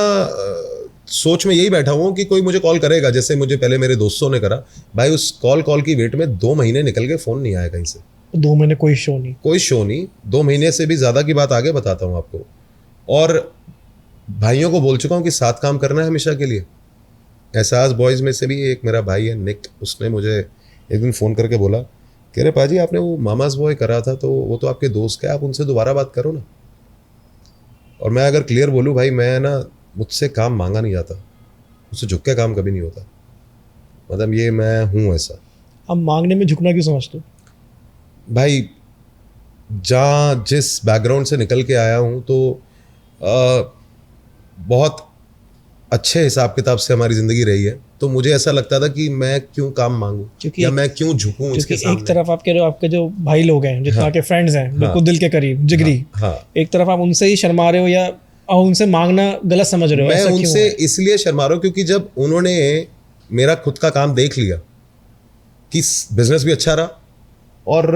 सोच में यही बैठा हूँ कि कोई मुझे कॉल करेगा, जैसे मुझे पहले मेरे दोस्तों ने करा। भाई उस कॉल की वेट में 2 महीने निकल गए, फ़ोन नहीं आया कहीं से। 2 महीने कोई शो नहीं, कोई शो नहीं, 2 महीने से भी ज़्यादा की बात आगे बताता हूँ आपको। और भाइयों को बोल चुका हूँ कि साथ काम करना है हमेशा के लिए। एहसास बॉयज़ में से भी एक मेरा भाई है निक, उसने मुझे एक दिन फ़ोन करके बोला, कह रहे पाजी आपने वो मामाज बॉय करा था तो वो तो आपके दोस्त है, आप उनसे दोबारा बात करो ना। और मैं अगर क्लियर बोलूँ भाई, मैं ना, मुझसे काम मांगा नहीं जाता, मुझसे झुक के काम कभी नहीं होता। मतलब ये मैं हूँ ऐसा। अब मांगने में झुकना क्यों समझते हो? भाई जहाँ जिस बैकग्राउंड से निकल के आया हूँ तो बहुत अच्छे हिसाब किताब से हमारी ज़िंदगी रही है, तो मुझे ऐसा लगता था कि मैं क्यों काम मांगूँ या मैं क्यों झुकूँ इसके सामने। एक तरफ आपके जो भाई लोग हैं, जितना आपके फ्रेंड्स हैं, बिल्कुल दिल के करीब, जिगरी, एक तरफ आप उनसे ही शर्मा रहे हो या उनसे मांगना गलत समझ रहे हो? मैं उनसे इसलिए शर्मा रहा हूँ क्योंकि जब उन्होंने मेरा खुद का काम देख लिया कि बिजनेस भी अच्छा रहा और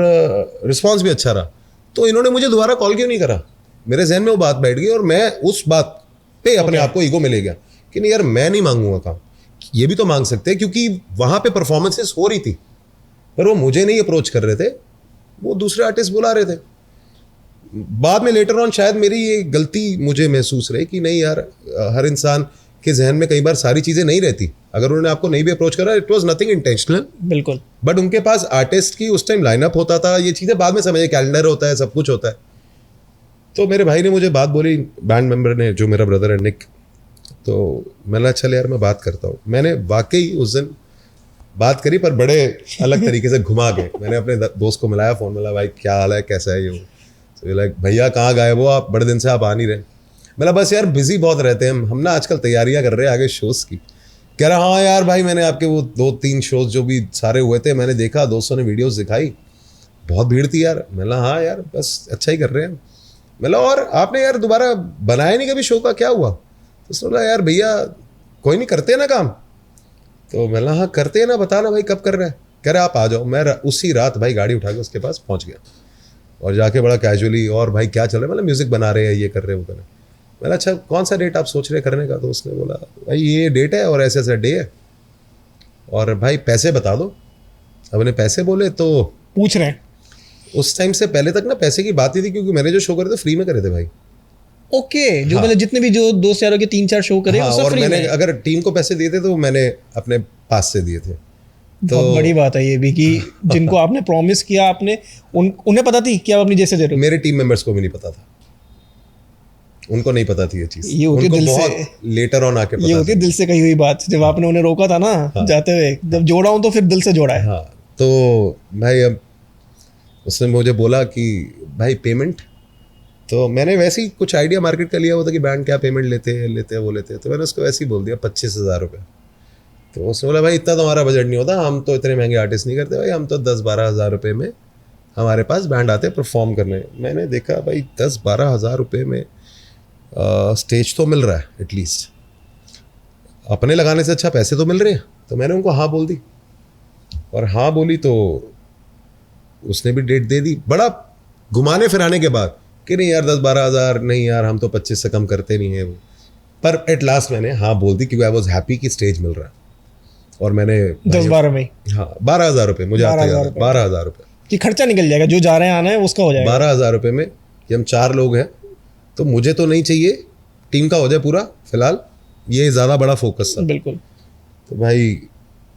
रिस्पॉन्स भी अच्छा रहा, तो इन्होंने मुझे दोबारा कॉल क्यों नहीं करा। मेरे जहन में वो बात बैठ गई और मैं उस बात पे अपने आप को ईगो में ले गया कि नहीं यार, मैं नहीं मांगूंगा काम, ये भी तो मांग सकते हैं। क्योंकि वहाँ पे परफॉर्मेंसेस हो रही थी, पर वो मुझे नहीं अप्रोच कर रहे थे, वो दूसरे आर्टिस्ट बुला रहे थे। बाद में लेटर ऑन शायद मेरी ये गलती मुझे महसूस रही कि नहीं यार, हर इंसान के जहन में कई बार सारी चीज़ें नहीं रहती। अगर उन्होंने आपको नहीं भी अप्रोच करा, इट वाज नथिंग इंटेंशनल, बिल्कुल, बट उनके पास आर्टिस्ट की उस टाइम लाइनअप होता था, ये चीज़ें बाद में समझे, कैलेंडर होता है, सब कुछ होता है। तो मेरे भाई ने मुझे बात बोली, बैंड मेंबर ने, जो मेरा ब्रदर है निक, तो मैंने चल यार मैं बात करता हूँ। मैंने वाकई उस दिन बात करी, पर बड़े अलग तरीके से घुमा के। मैंने अपने दोस्त को मिलाया, फ़ोन मिला, भाई क्या हाल है, कैसा है ये? तो लाइक भैया कहाँ गायब हो आप, बड़े दिन से आप आ नहीं रहे। मैंने बस यार बिजी बहुत रहते हैं हम ना, आजकल तैयारियां कर रहे हैं आगे शोज़ की। कह रहा हाँ यार भाई, मैंने आपके वो 2-3 शोज़ जो भी सारे हुए थे मैंने देखा, दोस्तों ने वीडियोस दिखाई, बहुत भीड़ थी यार। मैंने हाँ यार बस अच्छा ही कर रहे हैं। मैंने और आपने यार दोबारा बनाया नहीं कभी शो का, क्या हुआ? तो उसने बोला यार भैया कोई नहीं, करते हैं ना काम। तो मैंने हाँ करते हैं ना, बता ना भाई कब कर रहे हैं। कह रहे आप आ जाओ। मैं उसी रात भाई गाड़ी उठा के उसके पास पहुँच गया और जाके बड़ा कैजुअली, और भाई क्या चल रहा है? मतलब म्यूज़िक बना रहे हैं, ये कर रहे हैं, वो कर रहे हैं। मैंने अच्छा कौन सा डेट आप सोच रहे करने का? तो उसने बोला भाई ये डेट है और ऐसा ऐसा डे है, और भाई पैसे बता दो। अब उन्हें पैसे बोले तो पूछ रहे हैं। उस टाइम से पहले तक ना पैसे की बात ही थी, क्योंकि मैंने जो शो करे थे फ्री में करे थे भाई। ओके, जो मैंने जितने भी जो दोस्त यारों के 3-4 शो करे, हाँ, और मैंने अगर टीम को पैसे दिए थे तो मैंने अपने पास से दिए थे। तो बहुत बड़ी बात है ये भी कि जिनको आपने प्रॉमिस किया, आपने उन्हें पता थी कि आप अपनी जैसे दे रहे हो। मेरे टीम मेंबर्स को भी नहीं पता था, उनको नहीं पता थी ये चीज़। ये होती उनको दिल बहुत से, लेटर ऑन आके पता। ये होती दिल से कही हुई बात। जब आपने उन्हें रोका था ना जाते हुए, जब जोड़ा हूँ तो फिर दिल से जोड़ा है। हाँ, तो भाई अब उसने मुझे बोला कि भाई पेमेंट, तो मैंने वैसे ही कुछ आइडिया मार्केट का लिया हुआ था कि बैंड क्या पेमेंट लेते हैं वो लेते हैं। तो मैंने उसको वैसे ही बोल दिया 25,000 रुपये। तो उसने बोला भाई इतना तो हमारा बजट नहीं होता, हम तो इतने महंगे आर्टिस्ट नहीं करते भाई, हम तो 10-12 हज़ार रुपये में हमारे पास बैंड आते हैं परफॉर्म करने। मैंने देखा भाई 10-12 हज़ार रुपये में स्टेज तो मिल रहा है, एटलीस्ट अपने लगाने से अच्छा पैसे तो मिल रहे हैं। तो मैंने उनको हाँ बोल दी, और हाँ बोली तो उसने भी डेट दे दी, बड़ा घुमाने फिराने के बाद कि नहीं यार 10-12 हज़ार नहीं यार, हम तो 25 से कम करते नहीं है वो। पर एट लास्ट मैंने हाँ बोल दी, क्योंकि आई वॉज हैप्पी कि स्टेज मिल रहा है। और मैंने 10-12 में, हाँ 12,000 रुपये, मुझे आते हैं 12,000 रुपये कि खर्चा निकल जाएगा, जो जा रहे हैं आना है उसका हो जाएगा। 12,000 रुपये में कि हम 4 लोग हैं, तो मुझे तो नहीं चाहिए, टीम का हो जाए पूरा फिलहाल, ये ज़्यादा बड़ा फोकस था। बिल्कुल। तो भाई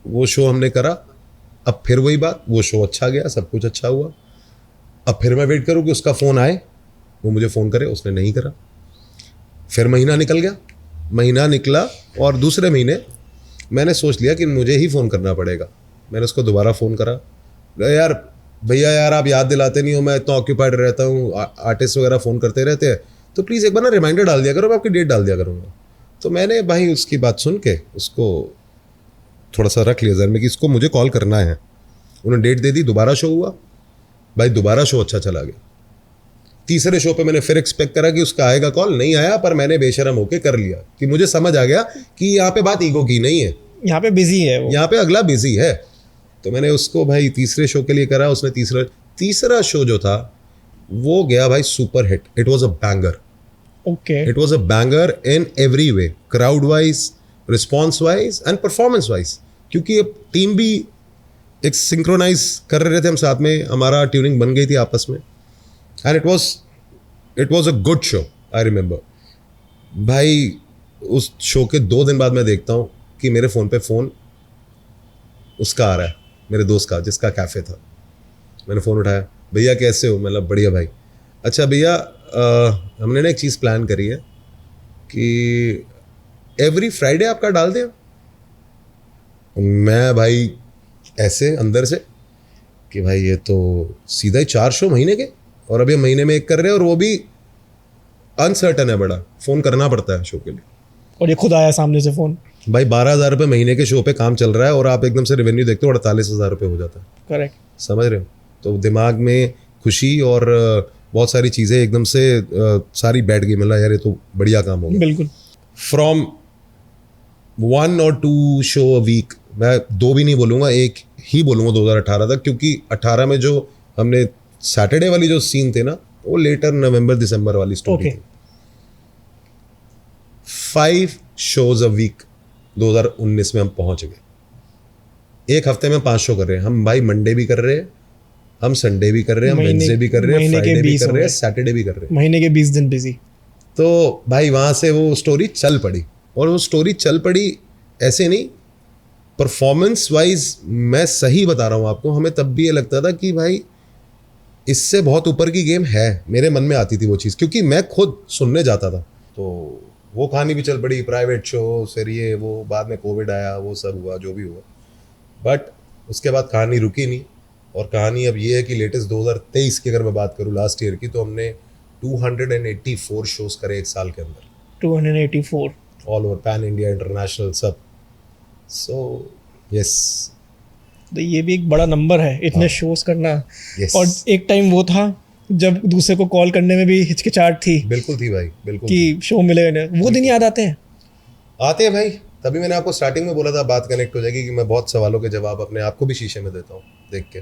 वो शो हमने करा। अब फिर वही बात, वो शो अच्छा गया, सब कुछ अच्छा हुआ। अब फिर मैं वेट करूँ कि उसका फ़ोन आए, वो मुझे फ़ोन करे, उसने नहीं करा। फिर महीना निकल गया, महीना निकला, और दूसरे महीने मैंने सोच लिया कि मुझे ही फ़ोन करना पड़ेगा। मैंने उसको दोबारा फ़ोन करा, यार भैया यार आप याद दिलाते नहीं हो, मैं इतना ऑक्यूपाइड रहता हूँ, आर्टिस्ट वगैरह फ़ोन करते रहते हैं, तो प्लीज़ एक बार ना रिमाइंडर डाल दिया करो, मैं आपकी डेट डाल दिया करूँगा। तो मैंने भाई उसकी बात सुन के उसको थोड़ा सा रख लिया जहन में कि इसको मुझे कॉल करना है। उन्होंने डेट दे दी, दोबारा शो हुआ भाई, दोबारा शो अच्छा चला गया। तीसरे शो पे मैंने फिर एक्सपेक्ट करा कि उसका आएगा कॉल, नहीं आया, पर मैंने बेशरम होके कर लिया कि मुझे समझ आ गया कि यहाँ पे बात ईगो की नहीं है, यहाँ पे बिजी है वो, यहाँ पे अगला बिजी है। तो मैंने उसको भाई तीसरे शो के लिए करा, उसने तीसरा शो जो था वो गया भाई super hit. It was a banger, okay, it was a banger in every way, crowd wise, response wise and performance wise, क्योंकि अब टीम भी एक सिंक्रोनाइज कर रहे थे हम साथ में, हमारा ट्यूनिंग बन गई थी आपस में, and it was a good show. I remember भाई उस शो के 2 दिन बाद मैं देखता हूँ कि मेरे फ़ोन पे फ़ोन उसका आ रहा है, मेरे दोस्त का, जिसका कैफ़े था। मैंने फ़ोन उठाया, भैया कैसे हो? मतलब बढ़िया भाई। अच्छा भैया हमने ना एक चीज़ प्लान करी है कि एवरी फ्राइडे आपका डाल दें। मैं भाई ऐसे अंदर से कि भाई ये तो सीधा ही 4 शो महीने के, और अभी हम महीने में एक कर रहे हैं, और वो भी अनसर्टन है बड़ा, फ़ोन करना पड़ता है शो के लिए। और ये खुद आया सामने से फ़ोन। भाई 12,000 रुपये महीने के शो पे काम चल रहा है, और आप एकदम से रेवेन्यू देखते हो 48,000 रुपये हो जाता है। करेक्ट, समझ रहे हो? तो दिमाग में खुशी और बहुत सारी चीज़ें एकदम से सारी बैठ गई, मतलब यार ये तो बढ़िया काम होगा। बिल्कुल। फ्रॉम 1 और 2 शो अ वीक, मैं 2 भी नहीं बोलूँगा, 1 ही बोलूँगा 2018 तक, क्योंकि 18 में जो हमने सैटरडे वाली जो सीन थे ना, वो लेटर नवंबर दिसंबर वाली स्टोरी थी। 5 शोज अ वीक 2019 में हम पहुंच गए। एक हफ्ते में 5 शो कर रहे हैं हम भाई, मंडे भी कर रहे हैं हम, संडे भी कर रहे हैं हम, वेडनेसडे भी कर रहे हैं, फ्राइडे भी कर रहे हैं, सैटरडे भी कर रहे हैं, महीने के 20 दिन बिजी। तो भाई वहां से वो स्टोरी चल पड़ी, और वो स्टोरी चल पड़ी ऐसे नहीं, परफॉर्मेंस वाइज मैं सही बता रहा हूँ आपको, हमें तब भी ये लगता था कि भाई इससे बहुत ऊपर की गेम है। मेरे मन में आती थी वो चीज़, क्योंकि मैं खुद सुनने जाता था, तो वो कहानी भी चल पड़ी, प्राइवेट शो, फिर ये वो, बाद में कोविड आया, वो सब हुआ जो भी हुआ, बट उसके बाद कहानी रुकी नहीं। और कहानी अब ये है कि लेटेस्ट 2023 की अगर मैं बात करूँ, लास्ट ईयर की, तो हमने 284 शोज करे एक साल के अंदर, 284 all over, pan India, international, सब। सो यस, तो ये भी एक बड़ा नंबर है, इतने शोज करना। yes. और एक टाइम वो था जब दूसरे को कॉल करने में भी हिचकिचाहट थी। बिल्कुल थी भाई, बिल्कुल कि शो मिलेगा नहीं, वो दिन याद आते हैं। आते हैं भाई, तभी मैंने आपको स्टार्टिंग में बोला था, बात कनेक्ट हो जाएगी, कि मैं बहुत सवालों के जवाब अपने आप को भी शीशे में देता हूँ देख के।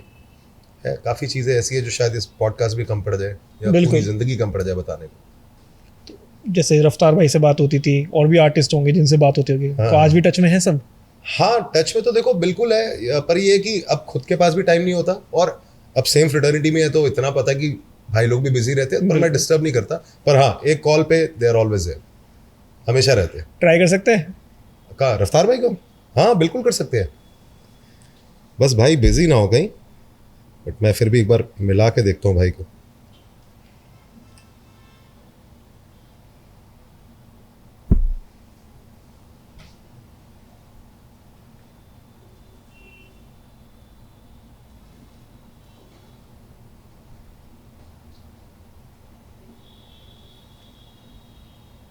है काफ़ी चीज़ें ऐसी है जो शायद इस पॉडकास्ट भी कम पड़ जाए, या पूरी ज़िंदगी कम पड़ जाए बताने को। जैसे रफ्तार भाई से बात होती थी, और भी आर्टिस्ट होंगे जिनसे बात होती होगी, तो आज भी टच में है सब। हाँ, टच में तो देखो बिल्कुल है, पर ये कि अब खुद के पास भी टाइम नहीं होता, और अब सेम फ्रेटर्निटी में है तो इतना पता है कि भाई लोग भी बिजी रहते हैं, पर मैं डिस्टर्ब नहीं करता। पर हाँ, एक कॉल पे दे आर ऑलवेज देयर, हमेशा रहते हैं। ट्राई कर सकते हैं कहाँ, रफ्तार भाई को? हाँ बिल्कुल कर सकते हैं, बस भाई बिजी ना हो कहीं, बट मैं फिर भी एक बार मिला के देखता हूँ भाई को।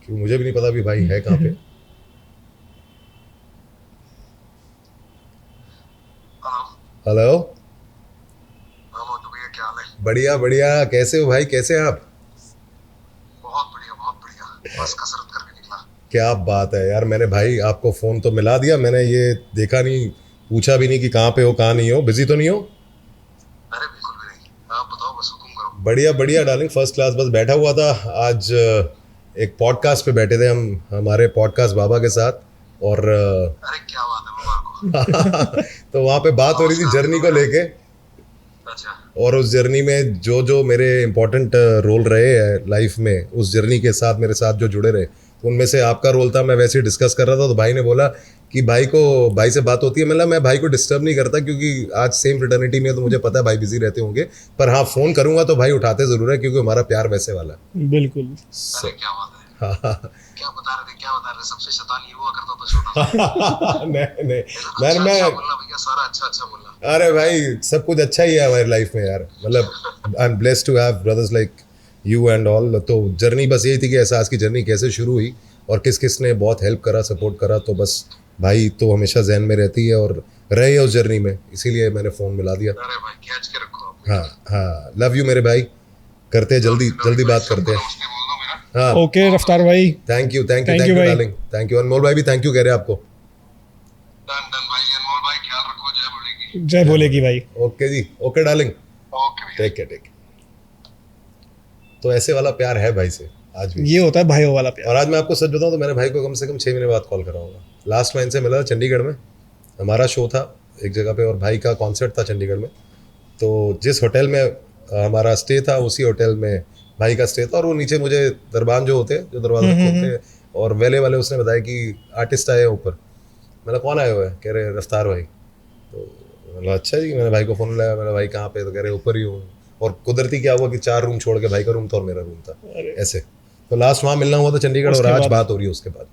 क्यों, मुझे भी नहीं पता भी भाई है कहाँ पे। हेलो, क्या हाल है? बढ़िया बढ़िया, कैसे हो भाई, कैसे हैं आप? बहुत बढ़िया, बस कसरत करके निकला। क्या बात है यार, मैंने भाई आपको फ़ोन तो मिला दिया, मैंने ये देखा नहीं, पूछा भी नहीं कि कहाँ पे हो, कहाँ नहीं हो, बिजी तो नहीं हो? अरे बिल्कुल भी नहीं, आप बताओ, बस हुक्म करो। बढ़िया बढ़िया डार्लिंग, फर्स्ट क्लास, बस बैठा हुआ था। आज एक पॉडकास्ट पे बैठे थे हम, हमारे पॉडकास्ट बाबा के साथ, और अरे क्या बात है, मुबारक हो। तो वहाँ पे बात हो रही थी जर्नी को लेके, अच्छा, और उस जर्नी में जो जो मेरे इम्पोर्टेंट रोल रहे हैं लाइफ में, उस जर्नी के साथ मेरे साथ जो जुड़े रहे, तो उनमें से आपका रोल था। मैं वैसे ही डिस्कस कर रहा था, तो भाई ने बोला कि भाई से बात होती है। मतलब मैं भाई को डिस्टर्ब नहीं करता, क्योंकि आज सेम फ्रेटर्निटी में, तो मुझे पता है भाई बिजी रहते होंगे, पर हाँ फ़ोन करूंगा तो भाई उठाते ज़रूर है, क्योंकि हमारा प्यार वैसे वाला है। बिल्कुल। अरे क्या बात है, क्या बता रहे थे, सबसे शैतान ये हुआ करता था छोटा। नहीं मैं बोलना भैया, सारा अच्छा बोलना। अरे भाई सब कुछ अच्छा ही है हमारी लाइफ में यार, मतलब I am blessed to have brothers like you and all. तो जर्नी बस यही थी कि एहसास की जर्नी कैसे शुरू हुई, और किस किस ने बहुत हेल्प करा, सपोर्ट करा, तो बस भाई तो हमेशा जहन में रहती है और रहे उस जर्नी में, इसीलिए मैंने फ़ोन मिला दिया। अरे भाई खींच के रखो। हाँ, लव यू मेरे भाई, करते हैं, जल्दी बात करते हैं। उसके बोल दो मेरा। हाँ, ओके रफ्तार भाई, थैंक यू Thank you भाई। Darling, thank you. अनमोल भाई भी थैंक यू कह रहे हैं आपको। डन डन भाई जी, अनमोल भाई ख्याल रखो, जय बोलेगी। जय बोलेगी भाई। ओके जी, ओके डार्लिंग, ओके भैया। Take care. तो ऐसे वाला प्यार है भाई से आज भी। ये होता है भाइयों वाला प्यार। और आज मैं आपको सच बताऊं तो मेरे भाई को कम से कम 6 महीने बाद कॉल कर रहा होगा। लास्ट में इनसे मिला था चंडीगढ़ में, हमारा शो था एक जगह पे और भाई का कॉन्सर्ट था चंडीगढ़ में। तो जिस होटल में हमारा स्टे था उसी होटल में भाई का स्टे था, और वो नीचे मुझे दरबान जो होते हैं, जो दरवाजा खोलते हैं, और वेले वाले उसने बताया कि आर्टिस्ट आए हैं ऊपर। मैंने कौन आए हुए हैं? कह रहे रफ्तार भाई। तो मैंने अच्छा जी, मैंने भाई को फ़ोन लगाया, मैंने भाई कहाँ पे? तो कह रहे ऊपर ही हूँ। और कुदरती क्या हुआ कि 4 रूम छोड़ के भाई का रूम था और मेरा रूम था, ऐसे। तो लास्ट वहाँ मिलना हुआ था चंडीगढ़, और उसके आज बाद? बात हो रही है उसके बाद।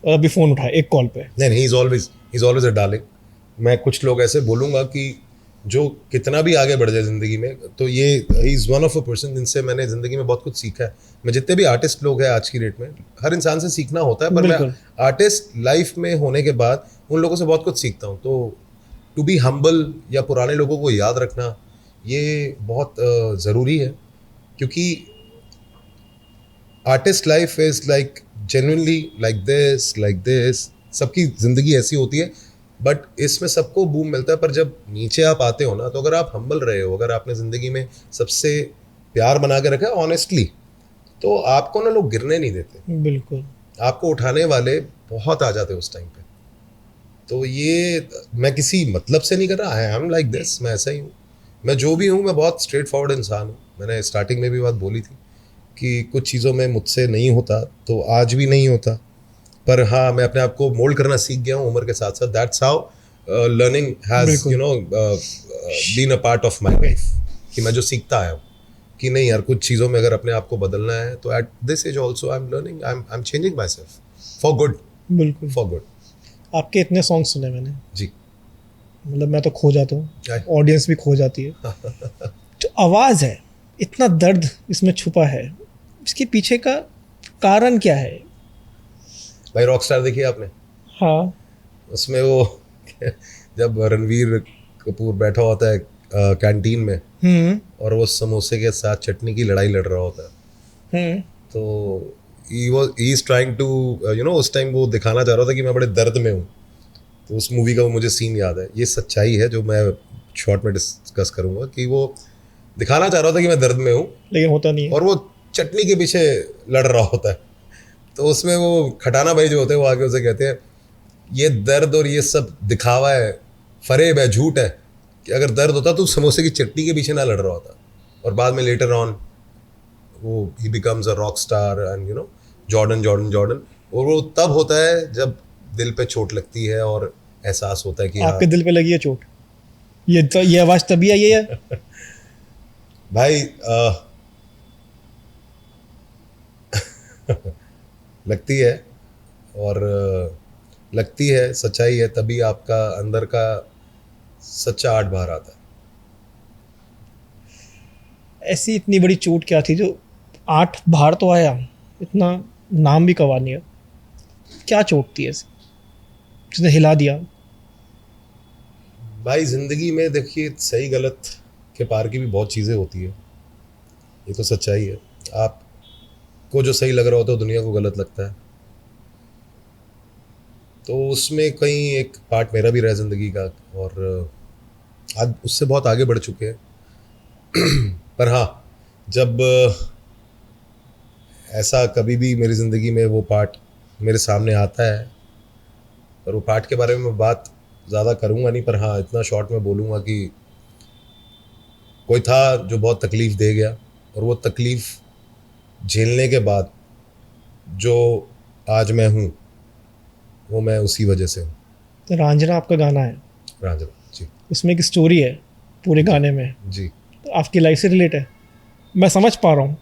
और अभी फोन उठाया एक कॉल पे। नहीं, he is always a darling. मैं कुछ लोग ऐसे बोलूँगा कि जो कितना भी आगे बढ़ जाए ज़िंदगी में, तो ये he is one of a person जिनसे मैंने ज़िंदगी में बहुत कुछ सीखा है। मैं जितने भी आर्टिस्ट लोग हैं आज की डेट में, हर इंसान से सीखना होता है, पर मैं बिल्कुल। आर्टिस्ट लाइफ में होने के बाद उन लोगों से बहुत कुछ सीखता हूँ। तो टू बी हम्बल या पुराने लोगों को याद रखना, ये बहुत ज़रूरी है, क्योंकि artist life is like genuinely like this. सबकी ज़िंदगी ऐसी होती है, बट इसमें सबको बूम मिलता है। पर जब नीचे आप आते हो ना, तो अगर आप हम्बल रहे हो, अगर आपने ज़िंदगी में सबसे प्यार बना के रखा है ऑनेस्टली, तो आपको ना लोग गिरने नहीं देते, बिल्कुल। आपको उठाने वाले बहुत आ जाते हैं उस टाइम पे। तो ये मैं किसी मतलब से नहीं कर रहा, आई एम लाइक दिस, मैं ऐसा ही हूँ। मैं जो भी हूँ, मैं बहुत स्ट्रेट फॉरवर्ड इंसान हूँ। मैंने स्टार्टिंग में भी बात बोली थी कि कुछ चीज़ों में मुझसे नहीं होता, तो आज भी नहीं होता। पर हाँ, मैं अपने आप को मोल्ड करना सीख गया हूँ उम्र के साथ साथ। दैट्स हाउ लर्निंग हैज़ बिल्कुल। Been a part of my life, कि मैं जो सीखता आया हूँ कि नहीं यार, कुछ चीज़ों में अगर अपने आप को बदलना है, तो at this age also I am learning, I am changing myself for good, बिल्कुल। For good. आपके इतने सॉन्ग सुने मैंने, जी। मतलब मैं तो खो जाता हूँ, आए। ऑडियंस भी खो जाती है। जो आवाज़ है, इतना दर्द इसमें छुपा है, इसके पीछे का कारण क्या है? भाई रॉकस्टार देखिए आपने? हाँ। उसमें वो जब रणवीर कपूर बैठा होता है कैंटीन में, और वो समोसे के साथ चटनी की लड़ाई लड़ रहा होता है, तो ही इज ट्राइंग टू उस टाइम वो दिखाना चाह रहा था कि मैं बड़े दर्द में हूँ। तो उस मूवी का वो मुझे सीन याद है। ये सच्चाई है जो मैं शॉर्ट में डिस्कस करूँगा, कि वो दिखाना चाह रहा था कि मैं दर्द में हूँ, लेकिन होता नहीं है। और वो चटनी के पीछे लड़ रहा होता है। तो उसमें वो खटाना भाई जो होते हैं, वो आके उसे कहते हैं, ये दर्द और ये सब दिखावा है, फरेब है, झूठ है, कि अगर दर्द होता तो समोसे की चटनी के पीछे ना लड़ रहा होता। और बाद में लेटर ऑन वो ही becomes a rock star and Jordan. और वो तब होता है जब दिल पे चोट लगती है और एहसास होता है कि आपके दिल पे लगी है चोट? ये आवाज़ तभी आई है भाई लगती है, और लगती है, सच्चाई है, तभी आपका अंदर का सच्चा आर्ट बाहर आता है। ऐसी इतनी बड़ी चोट क्या थी जो 8 बाहर तो आया, इतना नाम भी कवा लिया? क्या चोट थी ऐसी जिसने हिला दिया? भाई ज़िंदगी में देखिए, सही गलत के पार की भी बहुत चीज़ें होती है, ये तो सच्चाई है। आपको जो सही लग रहा होता है दुनिया को गलत लगता है, तो उसमें कहीं एक पार्ट मेरा भी रहा ज़िंदगी का, और आज उससे बहुत आगे बढ़ चुके हैं। पर हाँ, जब ऐसा कभी भी मेरी ज़िंदगी में वो पार्ट मेरे सामने आता है, और वो पार्ट के बारे में मैं बात ज़्यादा करूँगा नहीं, पर हाँ इतना शॉर्ट में बोलूँगा कि कोई था जो बहुत तकलीफ़ दे गया, और वो तकलीफ़ झेलने के बाद जो आज मैं हूँ, वो मैं उसी वजह से हूँ। तो रांझना आपका गाना है, रांझना जी। उसमें एक स्टोरी है पूरे गाने में, जी तो आपकी लाइफ से रिलेट है, मैं समझ पा रहा हूँ।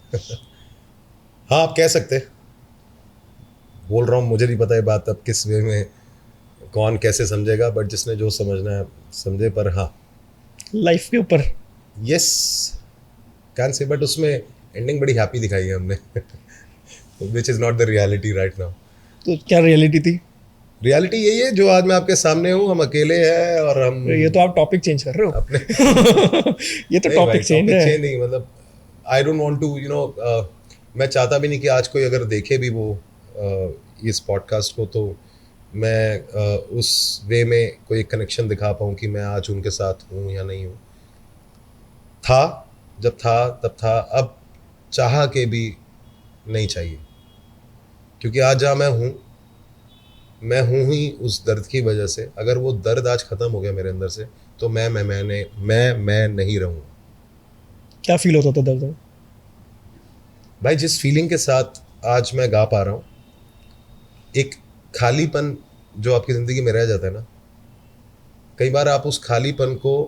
हाँ, आप कह सकते, बोल रहा हूँ, मुझे नहीं पता ये बात अब किस वे में कौन कैसे समझेगा, बट जिसने जो समझना है समझे। पर हाँ, लाइफ के ऊपर यस कैन से, बट उसमें एंडिंग बड़ी हैप्पी दिखाई है हमने, which is not the reality right now. तो क्या रियलिटी थी? रियलिटी यही है जो आज मैं आपके सामने हूँ, हम अकेले हैं, और हम ये तो आप टॉपिक चेंज कर रहे हो अपने ये तो नहीं भाई, टॉपिक चेंज topic है। change नहीं, मतलब आई डोंट वांट टू मैं चाहता भी नहीं कि आज कोई अगर देखे भी वो इस पॉडकास्ट को तो मैं उस वे में कोई कनेक्शन दिखा पाऊँ कि मैं आज उनके साथ हूँ या नहीं हूँ। था जब था तब था, अब चाह के भी नहीं चाहिए, क्योंकि आज जहाँ मैं हूँ ही उस दर्द की वजह से। अगर वो दर्द आज ख़त्म हो गया मेरे अंदर से तो मैं नहीं रहूँगा। क्या फील होता था दर्द में? भाई जिस फीलिंग के साथ आज मैं गा पा रहा हूँ, एक खालीपन जो आपकी ज़िंदगी में रह जाता है ना, कई बार आप उस खालीपन को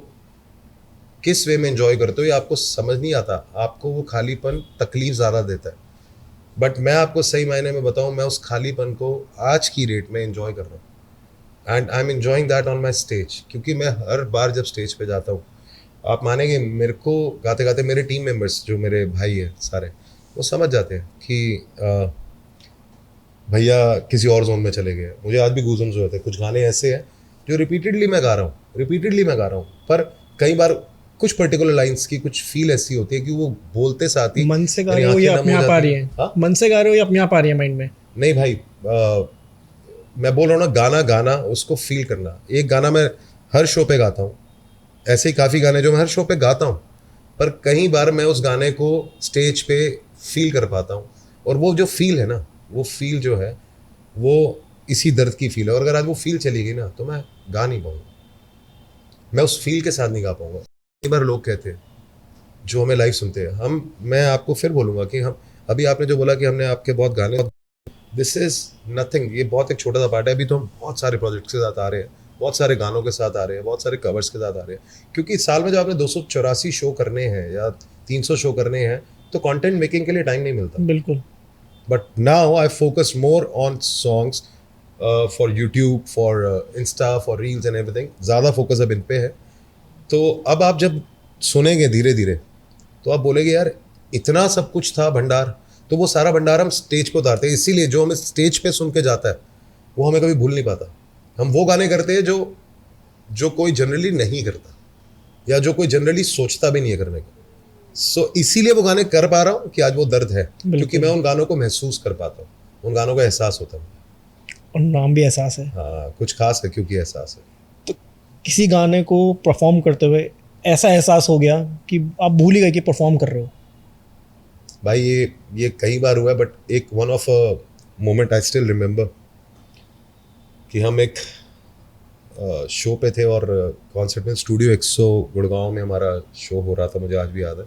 किस वे में एंजॉय करते हो ये आपको समझ नहीं आता। आपको वो खालीपन तकलीफ ज़्यादा देता है, बट मैं आपको सही मायने में बताऊँ, मैं उस खालीपन को आज की डेट में एंजॉय कर रहा हूँ and I am enjoying that on my stage. क्योंकि मैं हर बार जब स्टेज पे जाता हूँ, आप मानेंगे मेरे को गाते गाते मेरे टीम मेंबर्स जो मेरे भाई हैं सारे, वो समझ जाते हैं कि भैया किसी और जोन में चले गए। मुझे आज भी गूज़बम्स हो जाते हैं। कुछ गाने ऐसे हैं जो रिपीटेडली मैं गा रहा हूँ, पर कई बार कुछ पर्टिकुलर लाइंस की कुछ फील ऐसी होती है कि वो बोलते साथ ही मन से गा मेरी रहे हो आंखें या नम अपने हो आप आ जाती रही हैं। है? हाँ? मन से गा रहे हो या अपने आप आ रही है माइंड में? नहीं भाई, मैं बोल रहा हूँ ना, गाना उसको फील करना। एक गाना मैं हर शो पे गाता हूँ, ऐसे ही काफ़ी गाने जो मैं हर शो पे गाता हूँ, पर कई बार मैं उस गाने को स्टेज पे फील कर पाता हूँ। और वो जो फील है ना, वो फील जो है वो इसी दर्द की फील है। और अगर आज वो फील चली गई ना तो मैं गा नहीं पाऊँगा, मैं उस फील के साथ नहीं गा पाऊँगा। कई बार लोग कहते हैं जो हमें लाइव सुनते हैं, मैं आपको फिर बोलूँगा कि हम अभी आपने जो बोला कि हमने आपके बहुत गाने, दिस इज़ नथिंग, ये बहुत एक छोटा सा पार्ट है। अभी तो हम बहुत सारे प्रोजेक्ट्स के साथ आ रहे हैं, बहुत सारे गानों के साथ आ रहे हैं, बहुत सारे कवर्स के साथ आ रहे हैं। क्योंकि साल में जब आपने 284 शो करने हैं या 300 शो करने हैं तो कंटेंट मेकिंग के लिए टाइम नहीं मिलता। बिल्कुल। But now I focus more on songs for YouTube, for Insta, for reels and everything. ज़्यादा फोकस अब इन पे है। तो अब आप जब सुनेंगे धीरे धीरे तो आप बोलेंगे यार इतना सब कुछ था भंडार, तो वो सारा भंडार हम स्टेज पे उतारते हैं। इसीलिए जो हमें स्टेज पे सुन के जाता है वो हमें कभी भूल नहीं पाता। हम वो गाने करते हैं जो कोई जनरली नहीं करता या जो कोई जनरली सोचता भी नहीं है करने का। सो इसीलिए वो गाने कर पा रहा हूँ कि आज वो दर्द है, क्योंकि मैं उन गानों को महसूस कर पाता हूँ, उन गानों का एहसास होता है। और नाम भी एहसास है। हाँ, कुछ खास है क्योंकि एहसास है। तो किसी गाने को परफॉर्म करते हुए ऐसा एहसास हो गया कि आप भूल ही गए कि परफॉर्म कर रहे हो? भाई ये कई बार हुआ है, बट एक one of a moment I still remember कि हम एक शो पे थे और कॉन्सर्ट में स्टूडियो 100 गुड़गांव में हमारा शो हो रहा था, मुझे आज भी याद है।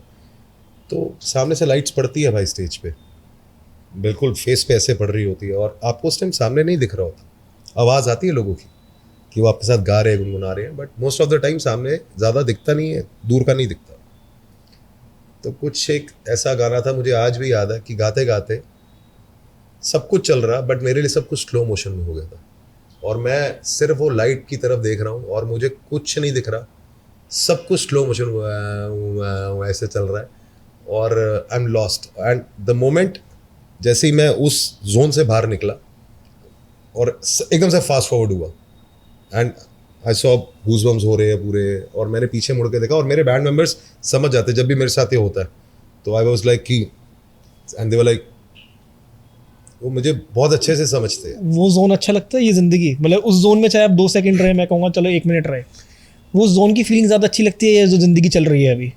तो सामने से लाइट्स पड़ती है भाई स्टेज पे, बिल्कुल फेस पे ऐसे पड़ रही होती है और आपको उस टाइम सामने नहीं दिख रहा होता। आवाज़ आती है लोगों की कि वो आपके साथ गा रहे हैं, गुनगुना रहे हैं, but most of the time सामने ज़्यादा दिखता नहीं है, दूर का नहीं दिखता। तो कुछ एक ऐसा गाना था, मुझे आज भी याद है कि गाते गाते सब कुछ चल रहा, बट मेरे लिए सब कुछ स्लो मोशन में हो गया था और मैं सिर्फ वो लाइट की तरफ देख रहा हूँ और मुझे कुछ नहीं दिख रहा, सब कुछ स्लो मोशन हुआ ऐसे चल रहा है और I am lost. And the moment जैसे ही मैं उस जोन से बाहर निकला और एकदम से फास्ट फॉरवर्ड हुआ एंड आई सॉ गूज़बम्स हो रहे हैं पूरे, और मैंने पीछे मुड़ के देखा और मेरे बैंड मेंबर्स समझ जाते जब भी मेरे साथ ये होता है। तो आई वाज लाइक कि एंड दे वर लाइक, वो मुझे बहुत अच्छे से समझते हैं। वो जोन अच्छा लगता है? ये ज़िंदगी मतलब उस जोन में चाहे आप 2 सेकंड रहे, मैं कहूँगा चलो 1 मिनट रहे, वो जोन की फीलिंग ज़्यादा अच्छी लगती है जो ज़िंदगी चल रही है अभी?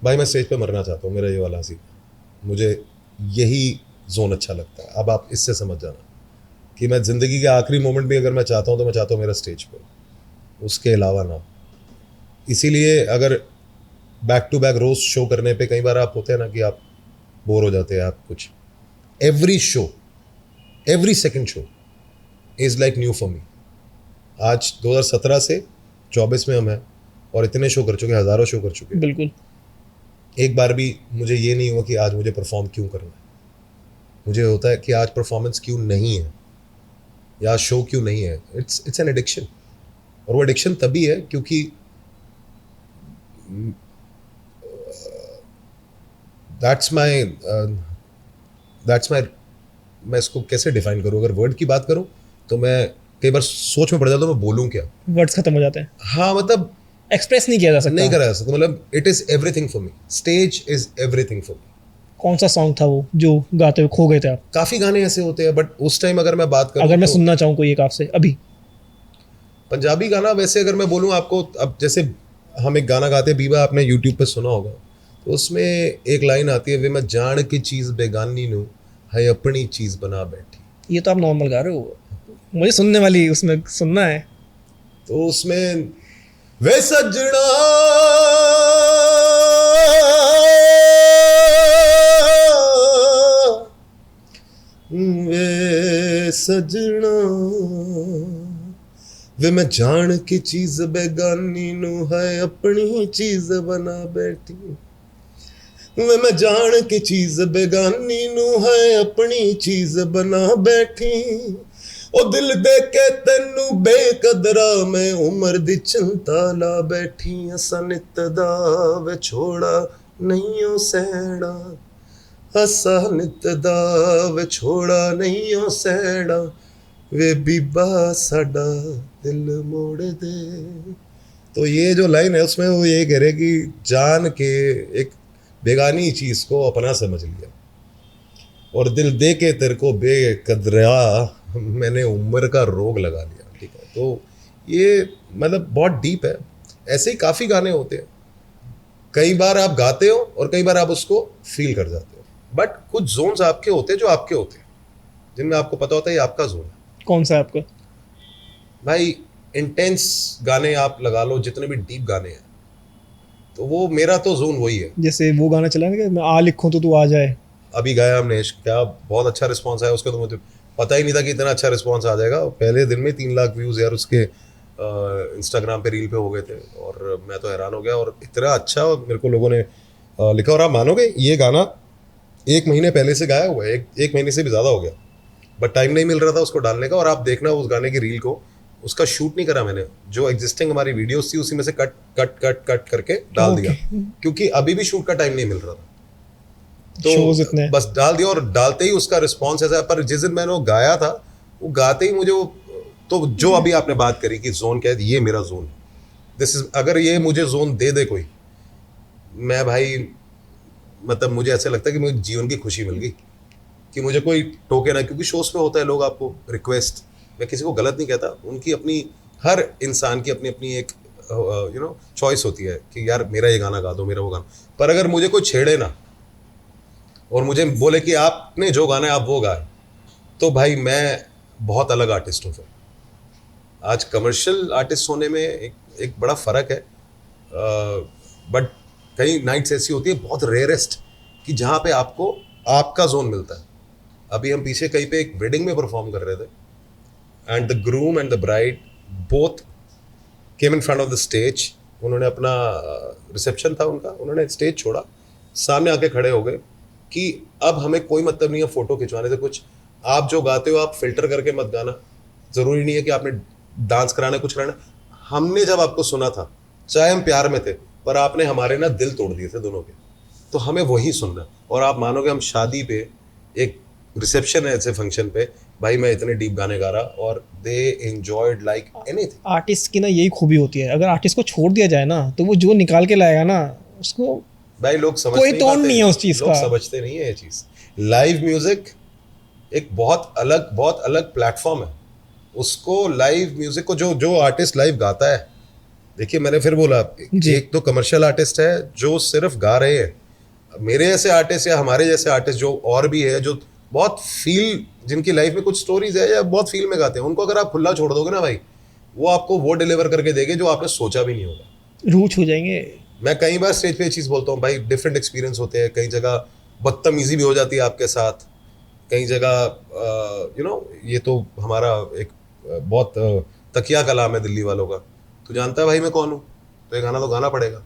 भाई मैं स्टेज पे मरना चाहता हूँ, मेरा ये वाला हंसी, मुझे यही जोन अच्छा लगता है। अब आप इससे समझ जाना कि मैं ज़िंदगी के आखिरी मोमेंट भी अगर मैं चाहता हूँ तो मैं चाहता हूँ मेरा स्टेज पे, उसके अलावा ना। इसीलिए अगर बैक टू बैक रोज शो करने पे कई बार आप होते हैं ना कि आप बोर हो जाते हैं, आप कुछ, every show, every second show is like new for me. आज 2017 से 24 में हम हैं और इतने शो कर चुके, हज़ारों शो कर चुके। बिल्कुल। एक बार भी मुझे ये नहीं हुआ कि आज मुझे परफॉर्म क्यों करना है। मुझे होता है कि आज परफॉर्मेंस क्यों नहीं है या शो क्यों नहीं है। इट्स एन एडिक्शन, और वो एडिक्शन तभी है क्योंकि दैट्स माई मैं इसको कैसे डिफाइन करूँ? अगर वर्ड की बात करूँ तो मैं कई बार सोच में पड़ जाता हूँ मैं बोलूँ क्या, वर्ड्स खत्म हो जाते हैं। हाँ मतलब एक्सप्रेस नहीं किया जा सकता। नहीं करा जा सकता, मतलब it is everything for me, stage is everything for me. कौन सा सॉन्ग था वो जो गाते हुए खो गए थे आप? काफी गाने ऐसे होते हैं, बट उस टाइम अगर मैं बात करूं, अगर मैं तो सुनना चाहूँ कोई एक आपसे अभी। पंजाबी गाना वैसे अगर मैं बोलूं आपको, अब जैसे हम एक गाना गाते हैं बीबा, आपने यूट्यूब पे सुना होगा, तो उसमें एक लाइन आती है, वे मैं जान की चीज बेगानी नू है अपनी चीज बना बैठी। ये तो आप नॉर्मल गा रहे हो, मुझे सुनने वाली उसमें सुनना है। तो उसमें वे सजना वे सजना वे मैं जान की चीज बेगानी नू है अपनी चीज बना बैठी। वे मैं जान की चीज बेगानी नू है अपनी चीज बना बैठी। ओ दिल दे के तेनू बेकदरा मैं उम्र दी चिंता ला बैठी। असा नित दा वे छोड़ा नहीं ओ सैना, असा नित दा वे छोड़ा नहीं ओ सैना, वे बीबा साडा दिल मोड़ दे। तो ये जो लाइन है उसमें वो ये कह रहे कि जान के एक बेगानी चीज को अपना समझ लिया और दिल दे के तेरे को बेकदरा मैंने उम्र का रोग लगा लिया। ठीक है, तो ये मतलब बहुत डीप है। ऐसे ही काफ़ी गाने होते हैं, कई बार आप गाते हो और कई बार आप उसको फील कर जाते हो, बट कुछ जोन्स आपके होते हैं जो आपके होते हैं, जिनमें आपको पता होता है ये आपका जोन है। कौन सा है आपका? भाई इंटेंस गाने आप लगा लो, जितने भी डीप गाने हैं, तो वो मेरा तो जोन वही है। जैसे वो गाना चला ना कि मैं आ लिखूं तो तू आ जाए, अभी गाया हमने इश्क, क्या बहुत अच्छा रिस्पॉन्स आया उसका, तो मुझे पता ही नहीं था कि इतना अच्छा रिस्पॉन्स आ जाएगा। पहले दिन में 3 लाख व्यूज़ यार उसके इंस्टाग्राम पे रील पे हो गए थे, और मैं तो हैरान हो गया। और इतना अच्छा मेरे को लोगों ने लिखा, और आप मानोगे ये गाना 1 महीने पहले से गाया हुआ है, एक महीने से भी ज़्यादा हो गया, बट टाइम नहीं मिल रहा था उसको डालने का। और आप देखना उस गाने की रील को, उसका शूट नहीं करा मैंने, जो एग्जिस्टिंग हमारी वीडियोस थी उसी में से कट कट कट कट करके डाल दिया, क्योंकि अभी भी शूट का टाइम नहीं मिल रहा था, Shows तो इतने। बस डाल दिया। और डालते ही उसका रिस्पॉन्स ऐसा है। पर जिस दिन मैंने वो गाया था, वो गाते ही मुझे वो, तो जो अभी आपने बात करी कि जोन क्या है, ये मेरा जोन है। दिस इज, अगर ये मुझे जोन दे दे कोई, मैं भाई मतलब मुझे ऐसा लगता है कि मुझे जीवन की खुशी मिल गई, कि मुझे कोई टोके ना। क्योंकि शोज पे होता है, लोग आपको रिक्वेस्ट, मैं किसी को गलत नहीं कहता, उनकी अपनी, हर इंसान की अपनी अपनी एक चॉइस होती है कि यार मेरा ये गाना गा दो, मेरा वो गाना। पर अगर मुझे कोई छेड़े ना और मुझे बोले कि आपने जो गाना है आप वो गाए, तो भाई मैं बहुत अलग आर्टिस्ट हूँ। फिर आज कमर्शियल आर्टिस्ट होने में एक बड़ा फ़र्क है, बट कई नाइट्स ऐसी होती है बहुत रेयरेस्ट कि जहाँ पे आपको आपका जोन मिलता है। अभी हम पीछे कहीं पे एक वेडिंग में परफॉर्म कर रहे थे, and the groom and the bride both came in front of the stage. उन्होंने अपना रिसेप्शन था उनका, उन्होंने स्टेज छोड़ा, सामने आके खड़े हो गए कि अब हमें कोई मतलब नहीं है फ़ोटो खिंचवाने से, कुछ आप जो गाते हो आप फिल्टर करके मत गाना, ज़रूरी नहीं है कि आपने डांस कराना कुछ कराना। हमने जब आपको सुना था, चाहे हम प्यार में थे, पर आपने हमारे ना दिल तोड़ दिए थे दोनों के, तो हमें वही सुनना। और आप मानोगे, हम शादी पे, एक रिसेप्शन है ऐसे फंक्शन पे, भाई मैं इतने डीप गाने गा रहा और दे एंजॉयड लाइक एनीथिंग। आर्टिस्ट की ना यही खूबी होती है, अगर आर्टिस्ट को छोड़ दिया जाए ना तो वो जो निकाल के लाएगा ना उसको भाई लोग समझ कोई नहीं तोड़ पाते, नहीं है उस चीज लोग का। समझते नहीं है ये चीज। लाइव म्यूजिक एक बहुत अलग प्लेटफॉर्म है। उसको लाइव म्यूजिक को जो आर्टिस्ट लाइव गाता है, देखिए मैंने फिर बोला, एक तो कमर्शियल आर्टिस्ट है जो सिर्फ गा रहे हैं, मेरे जैसे आर्टिस्ट या हमारे जैसे आर्टिस्ट जो और भी है, जो बहुत फील, जिनकी लाइफ में कुछ स्टोरीज है या बहुत फील में गाते हैं, उनको अगर आप खुला छोड़ दोगे ना भाई, वो आपको वो डिलीवर करके देंगे जो आपने सोचा भी नहीं होगा। रूठ हो जाएंगे। मैं कई बार स्टेज पे ये चीज़ बोलता हूँ भाई, डिफरेंट एक्सपीरियंस होते हैं, कई जगह बदतमीजी भी हो जाती है आपके साथ, कई जगह ये तो हमारा एक बहुत तकिया कलाम है दिल्ली वालों का, तो जानता है भाई मैं कौन हूँ, तो ये गाना तो गाना पड़ेगा।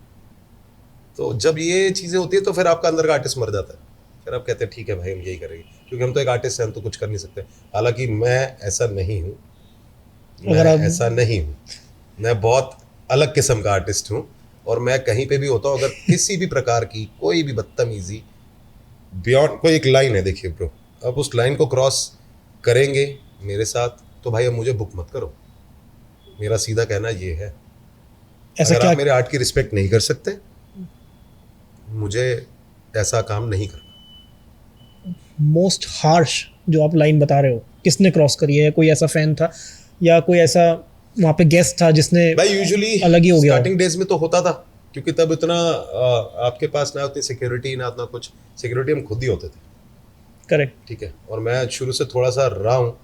तो जब ये चीज़ें होती है तो फिर आपका अंदर का आर्टिस्ट मर जाता है, फिर आप कहते हैं ठीक है भाई हम यही करेंगे, क्योंकि हम तो एक आर्टिस्ट हैं, हम तो कुछ कर नहीं सकते। हालांकि मैं ऐसा नहीं हूँ, मैं बहुत अलग किस्म का आर्टिस्ट हूँ। और मैं कहीं पे भी होता हूँ, अगर किसी भी प्रकार की कोई भी बदतमीजी बियॉन्ड, कोई एक लाइन है, देखिए ब्रो, अब उस लाइन को क्रॉस करेंगे मेरे साथ तो भाई अब मुझे बुक मत करो, मेरा सीधा कहना ये है। ऐसा अगर क्या आप मेरे आर्ट की रिस्पेक्ट नहीं कर सकते, मुझे ऐसा काम नहीं करना। मोस्ट हार्श जो आप लाइन बता रहे हो किसने क्रॉस करी है? कोई ऐसा फैन था या कोई ऐसा वहाँ पे गेस्ट था जिसने भाई यूजुअली अलग ही हो गया हो? स्टार्टिंग डेज में तो होता था, क्योंकि तब इतना आपके पास ना उतनी सिक्योरिटी ना उतना कुछ, सिक्योरिटी हम खुद ही होते थे, करेक्ट। ठीक है। और मैं शुरू से थोड़ा सा रहा हूँ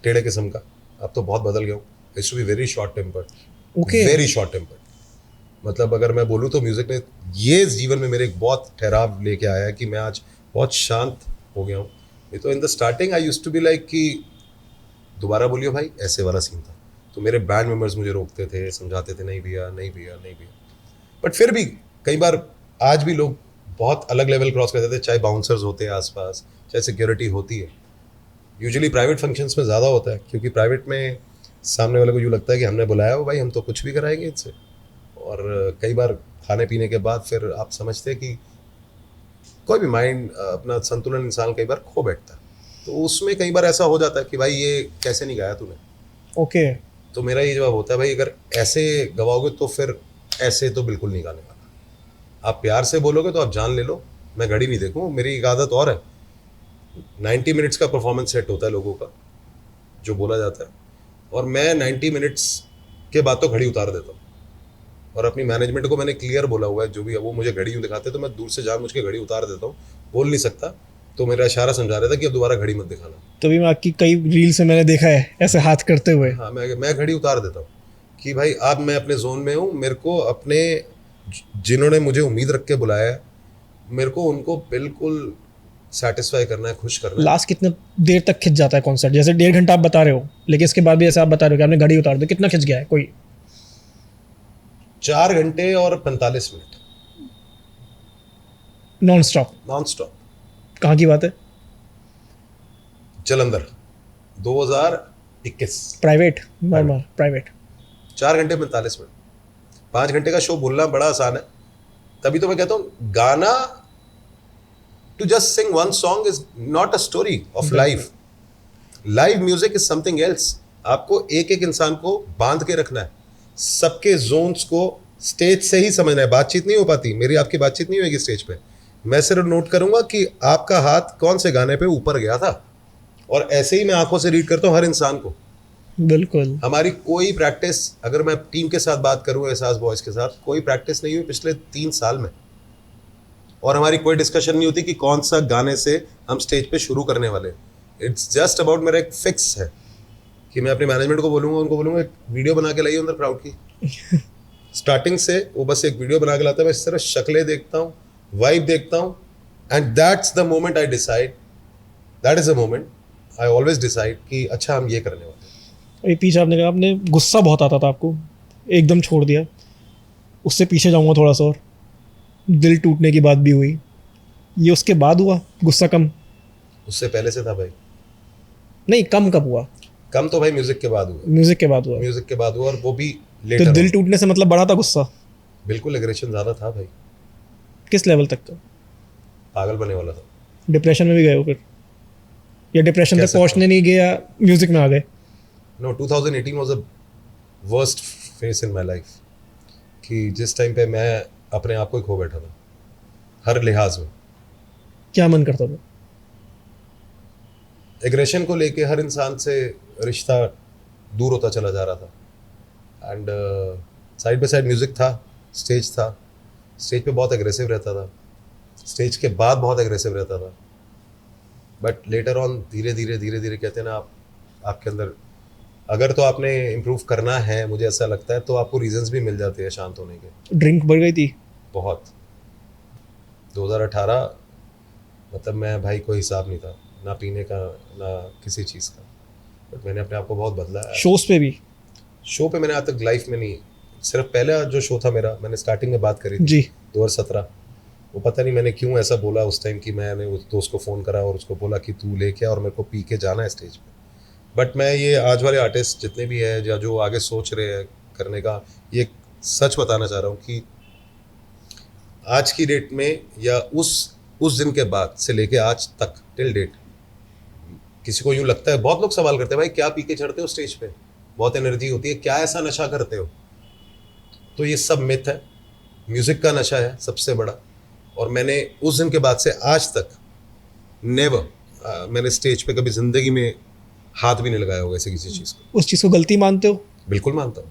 टेढ़े किस्म का, अब तो बहुत बदल गया हूँ। It's to be very short tempered, okay. Very short tempered. मतलब अगर मैं बोलूँ तो म्यूजिक ने ये जीवन में मेरे एक बहुत ठहराव लेके आया है कि मैं आज बहुत शांत हो गया हूँ। ये तो in the starting I used to be like कि दोबारा बोलियो भाई, ऐसे वाला सीन था। तो मेरे बैंड मेंबर्स मुझे रोकते थे, समझाते थे, नहीं भैया नहीं भैया नहीं भैया। बट फिर भी कई बार आज भी लोग बहुत अलग लेवल क्रॉस करते थे, चाहे बाउंसर्स होते हैं आसपास, चाहे सिक्योरिटी होती है। यूजुअली प्राइवेट फंक्शंस में ज़्यादा होता है, क्योंकि प्राइवेट में सामने वाले को यूँ लगता है कि हमने बुलाया हो भाई, हम तो कुछ भी कराएंगे इससे। और कई बार खाने पीने के बाद फिर आप समझते हैं कि कोई भी माइंड अपना संतुलन इंसान कई बार खो बैठता है। तो उसमें कई बार ऐसा हो जाता है कि भाई ये कैसे नहीं गाया तूने। ओके। तो मेरा ये जवाब होता है भाई, अगर ऐसे गवाओगे तो फिर ऐसे तो बिल्कुल नहीं गाने वाला। आप प्यार से बोलोगे तो आप जान ले लो, मैं घड़ी नहीं देखूँ। मेरी एक आदत और है, 90 मिनट्स का परफॉर्मेंस सेट होता है लोगों का जो बोला जाता है, और मैं 90 मिनट्स के बाद तो घड़ी उतार देता हूँ। और अपनी मैनेजमेंट को मैंने क्लियर बोला हुआ है, जो भी वो मुझे घड़ी यूँ दिखाते तो मैं दूर से जानबूझ के घड़ी उतार देता हूँ। बोल नहीं सकता, तो मेरा इशारा समझा रहा था कि अब दोबारा घड़ी मत दिखाना। तभी मैं आपकी कई रील से मैंने देखा है ऐसे हाथ करते हुए। हाँ, मैं घड़ी उतार देता हूँ कि भाई अब मैं अपने जोन में हूँ। मेरे को अपने जिन्होंने मुझे उम्मीद रख के बुलाया है, मेरे को उनको बिल्कुल सेटिस्फाई करना है, खुश करना है। लास्ट कितने देर तक खिंच जाता है कॉन्सर्ट? जैसे 1.5 घंटा आप बता रहे हो, लेकिन इसके बाद भी ऐसे आप बता रहे हो कि आपने घड़ी उतार दी, कितना खिंच गया है कोई? 4 घंटे और 45 minute non stop? Non stop. कहाँ की बात है? जलंधर 2021। प्राइवेट? Normal private? 4 घंटे 45 मिनट। 5 घंटे का शो बोलना बड़ा आसान है, तभी तो मैं कहता हूँ गाना, to just sing one song is not a story of life. Live music is something else. आपको एक एक इंसान को बांध के रखना है, सबके जोन्स को स्टेज से ही समझना है। बातचीत नहीं हो पाती, मेरी आपकी बातचीत नहीं होगी स्टेज पे। मैं सिर्फ नोट करूंगा कि आपका हाथ कौन से गाने पे ऊपर गया था, और ऐसे ही मैं आंखों से रीड करता हूँ हर इंसान को। बिल्कुल। हमारी कोई प्रैक्टिस, अगर मैं टीम के साथ बात करूँ, एहसास बॉयज के साथ, कोई प्रैक्टिस नहीं हुई पिछले 3 साल में। और हमारी कोई डिस्कशन नहीं होती कि कौन सा गाने से हम स्टेज पे शुरू करने वाले। इट्स जस्ट अबाउट, मेरा एक फिक्स है कि मैं अपने मैनेजमेंट को बोलूँगा, उनको बोलूँगा एक वीडियो बना के लाइए अंदर क्राउड की। स्टार्टिंग से वो बस एक वीडियो बना के लाता है, मैं इस तरह शक्लें देखता हूँ, वाइब देखता हूँ, and that's the moment I decide, that is the moment I always decide कि अच्छा हम ये करने वाले हैं। ये पीछे आपने कहा आपने गुस्सा बहुत आता था आपको, एकदम छोड़ दिया। उससे पीछे जाऊंगा थोड़ा सा, और दिल टूटने की बात भी हुई, ये उसके बाद हुआ गुस्सा कम? उससे पहले से था भाई। नहीं, कम कब हुआ? कम तो भाई म्यूजिक के बाद हुआ। म्यूजिक के बाद हुआ? म्यूजिक के बाद हुआ, और वो भी तो लेटर। दिल टूटने से मतलब बढ़ा था गुस्सा? बिल्कुल, एग्रेशन ज्यादा था भाई, किस लेवल तक का? पागल बने वाला था। डिप्रेशन में भी गए हो फिर, या डिप्रेशन कह तक सकता पहुंचने नहीं गया, म्यूजिक में आ गए? No, 2018 was a worst phase in my life, कि जिस टाइम पे मैं अपने आप को ही खो बैठा था हर लिहाज में। क्या मन करता था? एग्रेशन को लेके हर इंसान से रिश्ता दूर होता चला जा रहा था। And side by side music था, स्टेज था, स्टेज पे बहुत एग्रेसिव रहता था, स्टेज के बाद बहुत एग्रेसिव रहता था। बट लेटर ऑन धीरे धीरे कहते हैं ना, आपके अंदर अगर तो आपने इम्प्रूव करना है, मुझे ऐसा लगता है, तो आपको रीजंस भी मिल जाते हैं शांत होने के। ड्रिंक बढ़ गई थी बहुत। 2018 मतलब मैं भाई कोई हिसाब नहीं था, ना पीने का ना किसी चीज़ का। बट मैंने अपने आप को बहुत बदला है। शोज पे भी? शो पे मैंने आज तक लाइफ में नहीं, सिर्फ पहला जो शो था मेरा, मैंने स्टार्टिंग में बात करी थी जी 2017, वो पता नहीं मैंने क्यों ऐसा बोला उस टाइम कि मैंने उस दोस्त को फ़ोन करा और उसको बोला कि तू लेके आ और मेरे को पी के जाना है स्टेज पे। बट मैं ये आज वाले आर्टिस्ट जितने भी हैं या जो आगे सोच रहे हैं करने का, ये सच बताना चाह रहा हूँ कि आज की डेट में या उस दिन के बाद से लेके आज तक टिल डेट, किसी को यूँ लगता है, बहुत लोग सवाल करते हैं भाई क्या पी के चढ़ते हो स्टेज पे, बहुत एनर्जी होती है, क्या ऐसा नशा करते हो? तो ये सब मिथ है। म्यूज़िक का नशा है सबसे बड़ा, और मैंने उस दिन के बाद से आज तक नेवर मैंने स्टेज पे कभी ज़िंदगी में हाथ भी नहीं लगाया होगा ऐसे किसी चीज़ को। उस चीज़ को गलती मानते हो? बिल्कुल मानता हूँ,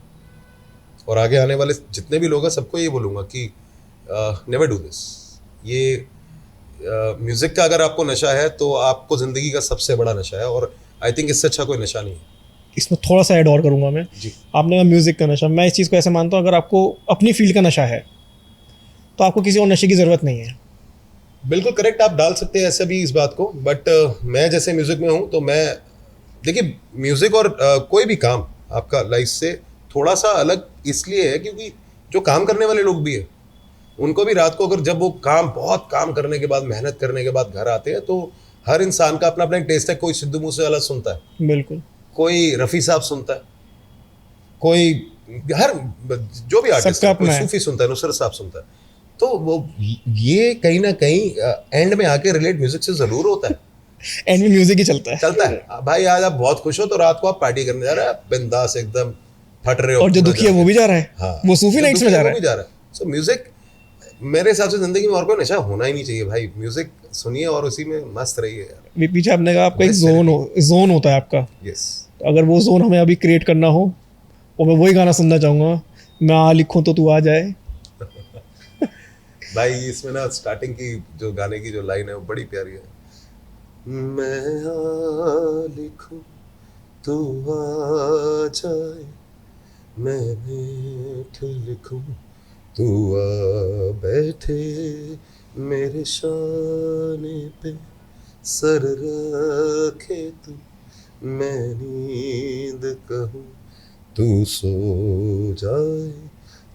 और आगे आने वाले जितने भी लोग हैं सबको ये बोलूँगा कि नेवर डू दिस। ये म्यूज़िक का अगर आपको नशा है तो आपको ज़िंदगी का सबसे बड़ा नशा है, और आई थिंक इससे अच्छा कोई नशा नहीं है। इसमें थोड़ा सा ऐड और करूँगा मैं। जी। आपने कहा म्यूज़िक का नशा, मैं इस चीज़ को ऐसे मानता हूँ, अगर आपको अपनी फील्ड का नशा है तो आपको किसी और नशे की ज़रूरत नहीं है। बिल्कुल करेक्ट, आप डाल सकते हैं ऐसे भी इस बात को, बट मैं जैसे म्यूज़िक में हूँ तो मैं देखिए म्यूज़िक और कोई भी काम आपका लाइफ से थोड़ा सा अलग इसलिए है क्योंकि जो काम करने वाले लोग भी हैं उनको भी रात को अगर जब वो बहुत काम करने के बाद, मेहनत करने के बाद घर आते हैं तो हर इंसान का अपना अपना एक टेस्ट है। कोई सिद्धू मूसेवाला सुनता है, बिल्कुल, कोई रफ़ी साहब सुनता है, कोई हर जो भी आर्टिस्ट है, कोई सूफी सुनता है, नुसरत साहब सुनता है। तो वो ये कहीं ना कहीं एंड में आके रिलेट म्यूजिक से जरूर होता है। एंड में म्यूजिक ही चलता है भाई। आज आप बहुत खुश हो तो रात को आप पार्टी करने जा रहे हैं, बिंदास एकदम फट रहे हो, और जो दुखी है वो भी जा रहा है। हाँ, वो सूफी नाइट्स में जा रहा है। सो म्यूजिक मेरे हिसाब से जिंदगी में और कोई नशा होना ही नहीं चाहिए भाई। म्यूजिक सुनिए और उसी में मस्त रहिए यार। पीछे आपने कहा आपका एक जोन होता है आपका। यस। अगर वो जोन हमें अभी क्रिएट करना हो और मैं वही गाना सुनना चाहूंगा, मैं आ लिखूं तो तू आ जाए। भाई इसमें ना स्टार्टिंग की जो गाने की जो लाइन है वो बड़ी प्यारी है। मैं आ लिखूं तू आ जाए, मैं मीठ लिखूं तू आ बैठे, मेरे शाने पे सर रखे तू, मैं नींद कहूं तू सो जाए,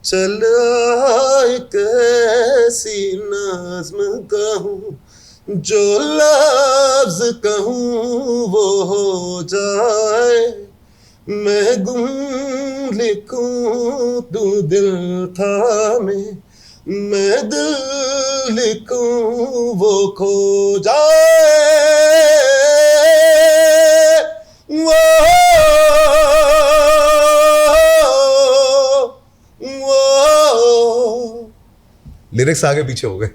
चल आए कैसी नज़्म कहूं, जो लफ्ज़ कहूं वो हो जाए, मैं गुम लिखूं तू दिल थामे, मैं दिल लिखूं वो खो जाए। लिरिक्स आगे पीछे हो गए,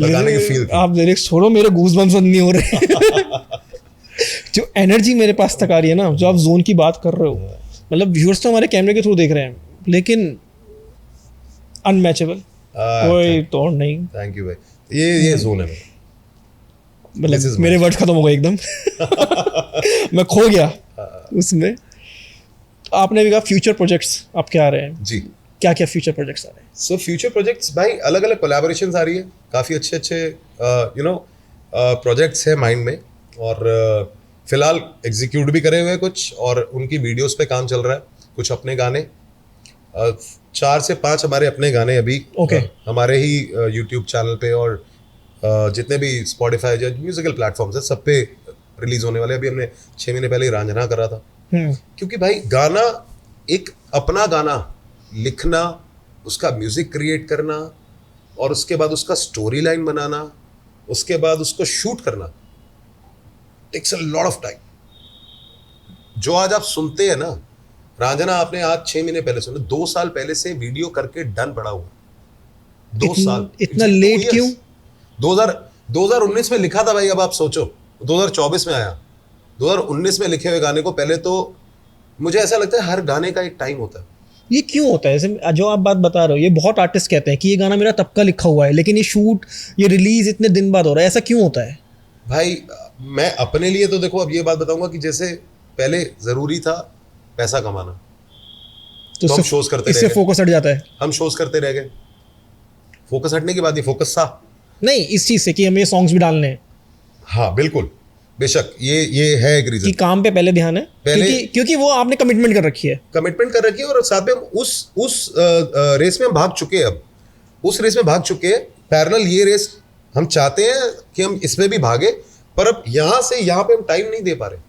गाने की फील। आप लिरिक्स छोड़ो, मेरे गूज़बम्प्स नहीं हो रहे। जो एनर्जी मेरे पास तक आ रही है ना, जो आप जोन की बात कर रहे हो, मतलब व्यूअर्स तो हमारे कैमरे के थ्रू देख रहे हैं, लेकिन अनमैचेबल, कोई तोड़ नहीं। थैंक यू भाई। ये जोन है, मतलब मेरे वर्ड खत्म हो गए एकदम। मैं खो गया उसमें। आपने भी कहा फ्यूचर प्रोजेक्ट्स आपके आ रहे हैं जी। क्या क्या फ्यूचर प्रोजेक्ट्स आ रहे हैं? सो फ्यूचर प्रोजेक्ट्स भाई अलग अलग कोलैबोरेशंस आ रही है, काफ़ी अच्छे अच्छे प्रोजेक्ट्स हैं माइंड में, और फिलहाल एग्जीक्यूट भी करे हुए कुछ, और उनकी वीडियोस पे काम चल रहा है। कुछ अपने गाने 4 से 5 हमारे अपने गाने अभी हमारे ही यूट्यूब चैनल पे और जितने भी स्पॉटिफाई जो म्यूजिकल प्लेटफॉर्म्स है सब पे रिलीज होने वाले। अभी हमने 6 महीने पहले ही रांझना करा था, क्योंकि भाई गाना, एक अपना गाना लिखना, उसका म्यूजिक क्रिएट करना, और उसके बाद उसका स्टोरी लाइन बनाना, उसके बाद उसको शूट करना, takes a lot of time. जो आज आप सुनते हैं ना, रांझना आपने आज 6 महीने पहले सुना, 2 साल पहले से वीडियो करके डन पड़ा हुआ। 2 साल इतना लेट क्यों? 2019 में लिखा था भाई, अब आप सोचो 2024 में आया। 2019 में लिखे हुए गाने को पहले तो मुझे ऐसा लगता है हर गाने का एक टाइम होता है। ये क्यों होता है? जैसे जो आप बात बता रहे हो, ये बहुत आर्टिस्ट कहते हैं कि ये गाना मेरा तब का लिखा हुआ है, लेकिन ये शूट, ये रिलीज इतने दिन बाद हो रहा है, ऐसा क्यों होता है? भाई मैं अपने लिए तो देखो अब ये बात बताऊंगा कि जैसे पहले जरूरी था पैसा कमाना, तो हम शोज करते रह गए, फोकस हट जाता है। हम शोज करते रह गए, फोकस हटने के बाद ये फोकस था नहीं इस चीज से कि हमें सॉन्ग्स भी डालने हैं। हाँ बिल्कुल, बेशक ये है एक रीजन कि काम पे पहले ध्यान है, क्योंकि वो आपने कमिटमेंट कर रखी है, और साथ में उस रेस में हम भाग चुके हैं। अब उस रेस में भाग चुके हैं, पैरेलल ये रेस हम चाहते हैं कि हम इसमें भी भागे, पर अब यहाँ से यहाँ पे हम टाइम नहीं दे पा रहे।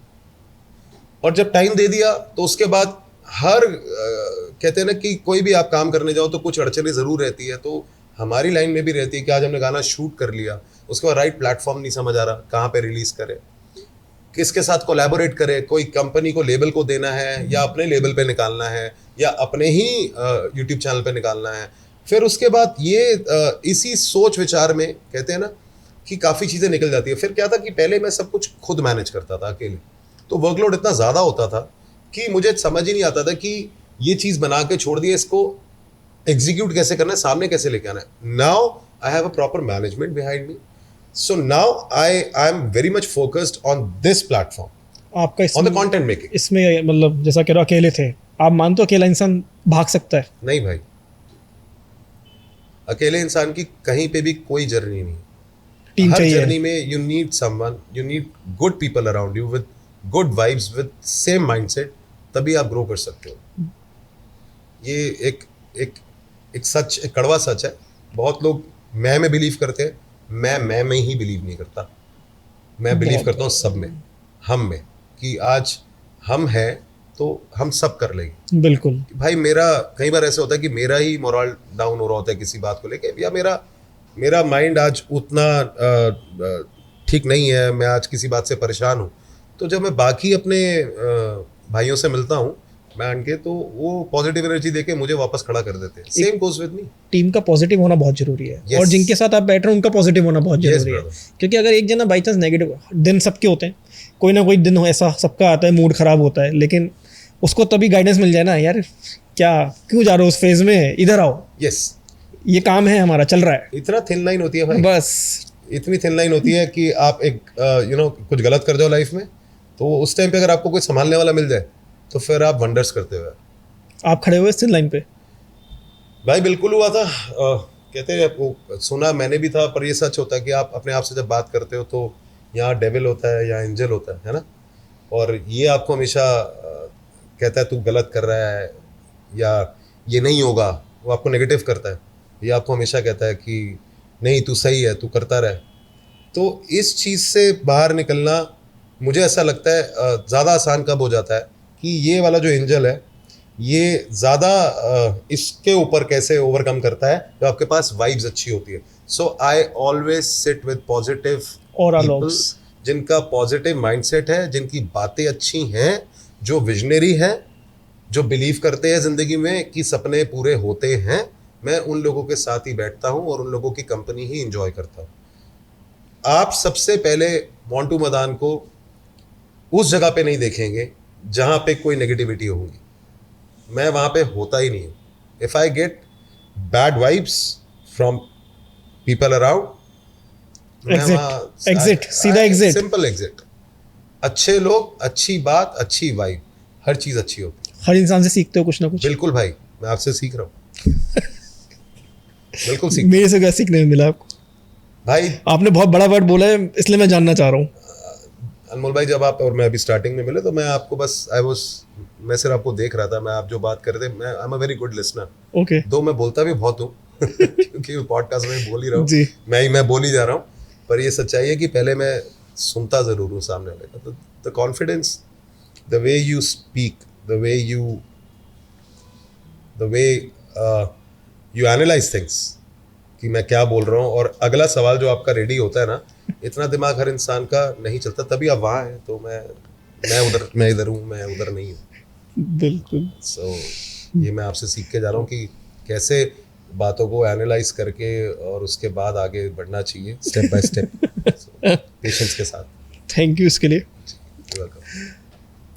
और जब टाइम दे दिया तो उसके बाद हर कहते हैं ना कि कोई भी आप काम करने जाओ तो कुछ अड़चने ज़रूर रहती है। तो हमारी लाइन में भी रहती है कि आज हमने गाना शूट कर लिया, उसके बाद राइट प्लेटफॉर्म नहीं समझ आ रहा कहाँ पे रिलीज़ करें। किसके साथ कोलैबोरेट करे, कोई कंपनी को लेबल को देना है या अपने लेबल पे निकालना है या अपने ही यूट्यूब चैनल पे निकालना है। फिर उसके बाद ये इसी सोच विचार में कहते हैं ना कि काफ़ी चीज़ें निकल जाती है। फिर क्या था कि पहले मैं सब कुछ खुद मैनेज करता था अकेले, तो वर्कलोड इतना ज़्यादा होता था कि मुझे समझ ही नहीं आता था कि ये चीज़ बना के छोड़ दिया, इसको एग्जीक्यूट कैसे करना है, सामने कैसे लेके आना है। Now I have a proper management behind me, so now I am very much focused on this platform, आपका ऑन द कंटेंट मेकिंग। इसमें मतलब जैसा कह रहे हो अकेले थे, आप मानते हो अकेला इंसान भाग सकता है? नहीं भाई, अकेले इंसान की कहीं पे भी कोई जर्नी नहीं। टीम हर चाहिए। जर्नी में you need someone, you need good people around you with good vibes, with same mindset, तभी आप ग्रो कर सकते हो। ये एक सच, एक कड़वा सच है। बहुत लोग मैं में बिलीव करते हैं, मैं में ही बिलीव नहीं करता। मैं बिलीव करता हूँ सब में, हम में, कि आज हम हैं तो हम सब कर लेंगे। बिल्कुल। भाई मेरा कई बार ऐसा होता है कि मेरा ही मोरल डाउन हो रहा होता है किसी बात को लेके, या मेरा माइंड आज उतना ठीक नहीं है, मैं आज किसी बात से परेशान हूँ, तो जब मैं बाकी अपने भाइयों से मिलता हूँ मान के, तो वो पॉजिटिव एनर्जी देके मुझे वापस खड़ा कर देते हैं। Same goes with me. Team का पॉजिटिव होना बहुत जरूरी है। Yes. और जिनके साथ आप बैठ रहे हो उनका पॉजिटिव होना बहुत Yes, जरूरी है। brother. क्योंकि अगर एक जना बाई चांस नेगेटिव, दिन सबके होते हैं, कोई ना कोई दिन ऐसा सबका आता है, मूड खराब होता है, लेकिन उसको तभी गाइडेंस मिल जाए ना, यार क्या क्यों जा रहे हो उस फेज में, इधर आओ, यस, ये काम है हमारा, चल रहा है। इतना थिन लाइन होती है भाई, बस इतनी थिन लाइन होती है कि आप एक कुछ गलत कर जाओ लाइफ में, तो उस टाइम पे अगर आपको कोई संभालने वाला मिल जाए तो फिर आप वंडर्स करते हो। आप खड़े हुए इस लाइन पे। भाई बिल्कुल हुआ था। कहते हैं, वो सुना मैंने भी था, पर ये सच होता है कि आप अपने आप से जब बात करते हो तो यहाँ डेविल होता है, यहाँ एंजल होता है ना। और ये आपको हमेशा कहता है तू गलत कर रहा है या ये नहीं होगा, वो आपको नेगेटिव करता है। ये आपको हमेशा कहता है कि नहीं तू सही है, तू करता रहे। तो इस चीज़ से बाहर निकलना मुझे ऐसा लगता है ज़्यादा आसान कब हो जाता है कि ये वाला जो एंजल है ये ज़्यादा इसके ऊपर कैसे ओवरकम करता है, जब आपके पास वाइब्स अच्छी होती है। So I always sit with positive people, जिनका पॉजिटिव माइंडसेट है, जिनकी बातें अच्छी हैं, जो विजनरी हैं, जो बिलीव करते हैं ज़िंदगी में कि सपने पूरे होते हैं। मैं उन लोगों के साथ ही बैठता हूँ और उन लोगों की कंपनी ही इंजॉय करता हूँ। आप सबसे पहले मोंटू मदान को उस जगह पे नहीं देखेंगे जहाँ पे कोई नेगेटिविटी होगी। मैं वहाँ पे होता ही नहीं हूँ। If I get bad vibes from people around, exit, सीधा एग्जिट, सिंपल एग्जिट। अच्छे लोग, अच्छी बात, अच्छी वाइब, हर चीज़ अच्छी होती है। हर इंसान से सीखते हो कुछ ना कुछ। बिल्कुल भाई, मैं आपसे सीख रहा हूँ। बिल्कुल सीख मेरे से क्या सीखने में मिला आपको? भाई। आपने बहुत बड़ा वर्ड बोला है, इसलिए मैं जानना चाह रहा हूँ। अनमोल भाई, जब आप और मैं अभी स्टार्टिंग में मिले तो मैं आपको बस मैं सिर्फ आपको देख रहा था। मैं आप जो बात कर रहे थे, मैं I am a very good listener. Okay. दो मैं बोलता भी बहुत हूँ क्योंकि पॉडकास्ट में बोल ही रहा हूँ, मैं बोल ही जा रहा हूँ। पर ये सच्चाई है कि पहले मैं सुनता ज़रूर हूँ सामने वाले का। तो the confidence, the way you speak, the way you analyse things, कि मैं क्या बोल रहा हूँ, और अगला सवाल जो आपका रेडी होता है ना, इतना दिमाग हर इंसान का नहीं चलता, तभी आप वहाँ हैं। तो मैं इधर हूँ, मैं उधर नहीं हूँ। बिल्कुल। सो ये मैं आपसे सीख के जा रहा हूँ कि कैसे बातों को एनालाइज करके और उसके बाद आगे बढ़ना चाहिए, स्टेप बाय स्टेप, पेशेंस के साथ। थैंक यू इसके लिए।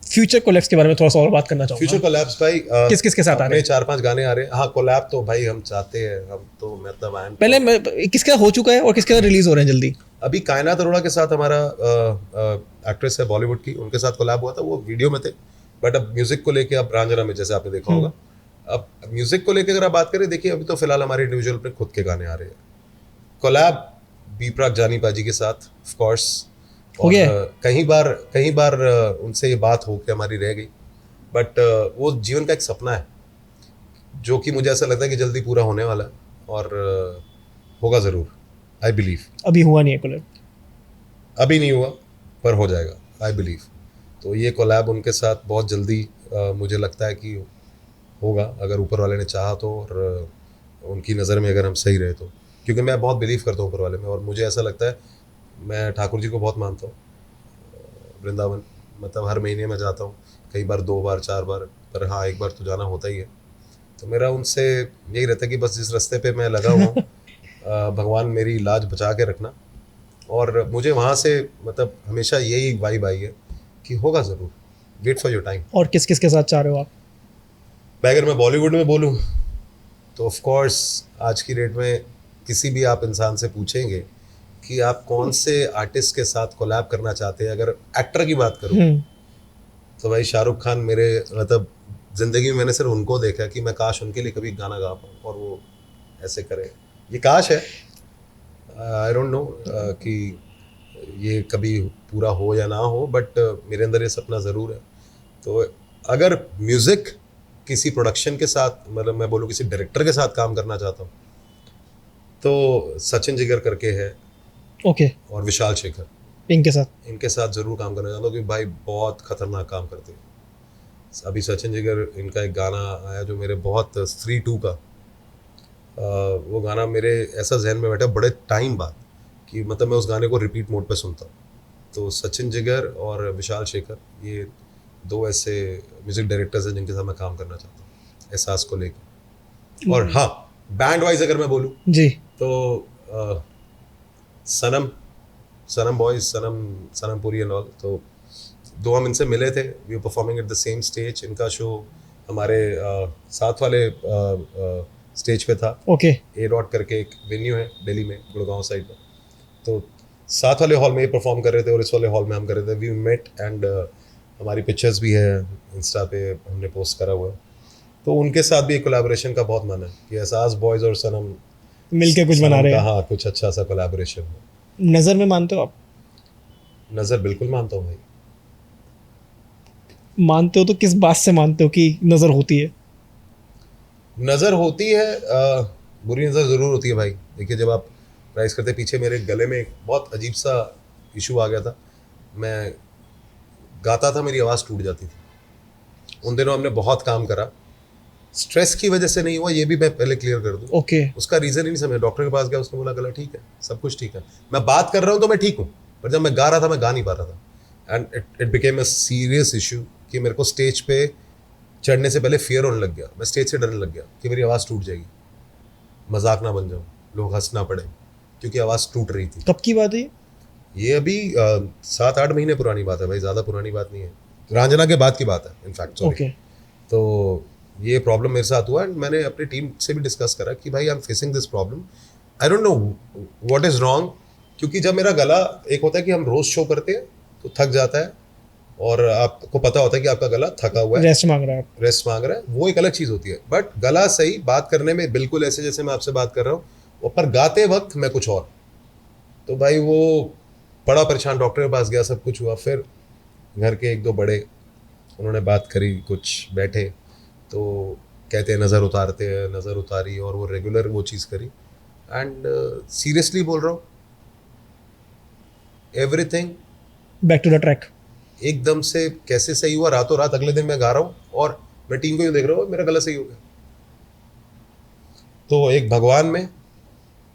फ्यूचर कोलैब्स के बारे में थोड़ा सा और बात करना चाहूँगा। फ्यूचर कोलैब्स भाई, किस के साथ आ रहे हैं? 4-5 गाने आ रहे हैं। हाँ, कोलैब तो भाई हम चाहते हैं। हम तो मतलब पहले किसके साथ हो चुका है और किसके साथ रिलीज हो रहे हैं जल्दी? अभी कायनात अरोड़ा के साथ हमारा एक्ट्रेस है बॉलीवुड की, उनके साथ कोलैब हुआ था। वो वीडियो में थे, बट अब म्यूजिक को लेके, अब रांझना में जैसे आपने देखा होगा, अब म्यूजिक को लेके अगर आप बात करें, देखिए अभी तो फिलहाल हमारे इंडिविजुअल अपने खुद के गाने आ रहे हैं। कोलैब बी प्राक जानी पाजी के साथ ऑफ कोर्स हो गया। कहीं बार उनसे ये बात हो के हमारी रह गई, बट वो जीवन का एक सपना है जो कि मुझे ऐसा लगता है कि जल्दी पूरा होने वाला है, और होगा ज़रूर, आई बिलीव। अभी हुआ नहीं है कोलैब? अभी नहीं हुआ, पर हो जाएगा, आई बिलीव। तो ये कोलैब उनके साथ बहुत जल्दी मुझे लगता है कि होगा, अगर ऊपर वाले ने चाहा तो, और उनकी नज़र में अगर हम सही रहे तो। क्योंकि मैं बहुत बिलीव करता हूँ ऊपर वाले में, और मुझे ऐसा लगता है, मैं ठाकुर जी को बहुत मानता हूँ, वृंदावन, मतलब हर महीने में जाता हूँ, कई बार 2 बार 4 बार, पर हाँ 1 बार तो जाना होता ही है। तो मेरा उनसे यही रहता है कि बस जिस रास्ते पे मैं लगा हुआ हूँ भगवान मेरी लाज बचा के रखना। और मुझे वहाँ से मतलब हमेशा यही वाइब आई है कि होगा ज़रूर, वेट फॉर योर टाइम। और किस किस के साथ चाह रहे हो आप? अगर मैं बॉलीवुड में बोलूँ तो ऑफ कोर्स आज की डेट में किसी भी आप इंसान से पूछेंगे कि आप कौन से आर्टिस्ट के साथ कोलैब करना चाहते हैं, अगर एक्टर की बात करूँ तो भाई शाहरुख खान मेरे मतलब ज़िंदगी में मैंने सिर्फ उनको देखा कि मैं काश उनके लिए कभी गाना गा पाऊँ और वो ऐसे करे। ये काश है, आई डोंट नो कि ये कभी पूरा हो या ना हो, बट मेरे अंदर ये सपना ज़रूर है। तो अगर म्यूज़िक किसी प्रोडक्शन के साथ, मतलब मैं बोलूँ किसी डायरेक्टर के साथ काम करना चाहता हूँ तो सचिन जिगर करके है, ओके, और विशाल शेखर, इनके साथ ज़रूर काम करना चाहता हूँ क्योंकि भाई बहुत ख़तरनाक काम करते हैं। अभी सचिन जिगर इनका एक गाना आया जो मेरे बहुत 3-2 का वो गाना मेरे ऐसा जहन में बैठा बड़े टाइम बाद कि मतलब मैं उस गाने को रिपीट मोड पे सुनता हूँ। तो सचिन जिगर और विशाल शेखर ये 2 ऐसे म्यूज़िक डायरेक्टर्स हैं जिनके साथ मैं काम करना चाहता हूँ एहसास को लेकर। और हाँ, बैंड वाइज अगर मैं बोलूँ जी, तो Sanam boys, Sanam Puri and all, तो 2 हम इनसे मिले थे, we were performing at the same stage. इनका शो हमारे साथ वाले स्टेज पे था। ओके, ए डॉट करके एक वेन्यू है दिल्ली में, गुड़गांव साइड में, तो साथ वाले हॉल में ये परफॉर्म कर रहे थे और इस वाले हॉल में हम कर रहे थे। वी मेट एंड हमारी पिक्चर्स भी है इंस्टा पे, हमने पोस्ट करा हुआ है। तो उनके साथ भी एक कोलैबोरेशन का बहुत मन है कि एहसास बॉयज़ और सनम मिलके कुछ बना रहे हैं। हाँ, कुछ अच्छा सा कोलैबोरेशन हो। नज़र में मानते हो आप? नज़र बिल्कुल मानता हूँ भाई। मानते हो तो किस बात से मानते हो कि नज़र होती है? नज़र होती है, बुरी नज़र ज़रूर होती है भाई। देखिए जब आप राइज करते, पीछे मेरे गले में एक बहुत अजीब सा इशू आ गया था, मैं गाता था मेरी आवाज़ टूट जाती थी। उन दिनों हमने बहुत काम करा, स्ट्रेस की वजह से नहीं हुआ, ये भी मैं पहले क्लियर कर दूं। ओके, उसका रीज़न ही नहीं समझा। डॉक्टर के पास गया, उसने बोला गला ठीक है, सब कुछ ठीक है, मैं बात कर रहा हूँ तो मैं ठीक हूँ, पर जब मैं गा रहा था मैं गा नहीं पा रहा था। And it became a serious issue कि मेरे को स्टेज पे चढ़ने से पहले फियर होने लग गया, मैं स्टेज से डरने लग गया कि मेरी आवाज़ टूट जाएगी, मजाक ना बन जाऊँ, लोग हंसना पड़े, क्योंकि आवाज़ टूट रही थी। कब की बात है ये अभी 7-8 महीने पुरानी बात है भाई, ज़्यादा पुरानी बात नहीं है, रंजना के बाद की बात है इनफैक्ट, सॉरी। ओके, तो ये प्रॉब्लम मेरे साथ हुआ एंड मैंने अपनी टीम से भी डिस्कस करा कि भाई I am facing this problem, I don't know what is wrong. क्योंकि जब मेरा गला, एक होता है कि हम रोज़ शो करते हैं तो थक जाता है और आपको पता होता है कि आपका गला थका हुआ है, रेस्ट मांग रहा है। रेस्ट मांग रहा है, वो एक अलग चीज़ होती है। बट गला सही, बात करने में बिल्कुल ऐसे जैसे मैं आपसे बात कर रहा हूँ, और पर गाते वक्त मैं कुछ और। तो भाई वो बड़ा परेशान, डॉक्टर के पास गया, सब कुछ हुआ। फिर घर के 1-2 बड़े, उन्होंने बात करी, कुछ बैठे, तो कहते हैं नज़र उतारते हैं, नज़र उतारी और वो रेगुलर वो चीज़ करी। एंड सीरियसली बोल रहा हूँ, everything back to the track. एकदम से कैसे सही हुआ, रातों रात अगले दिन मैं गा रहा हूँ और मैं टीम को यूँ देख रहा हूँ, मेरा गला सही हो गया। तो एक भगवान में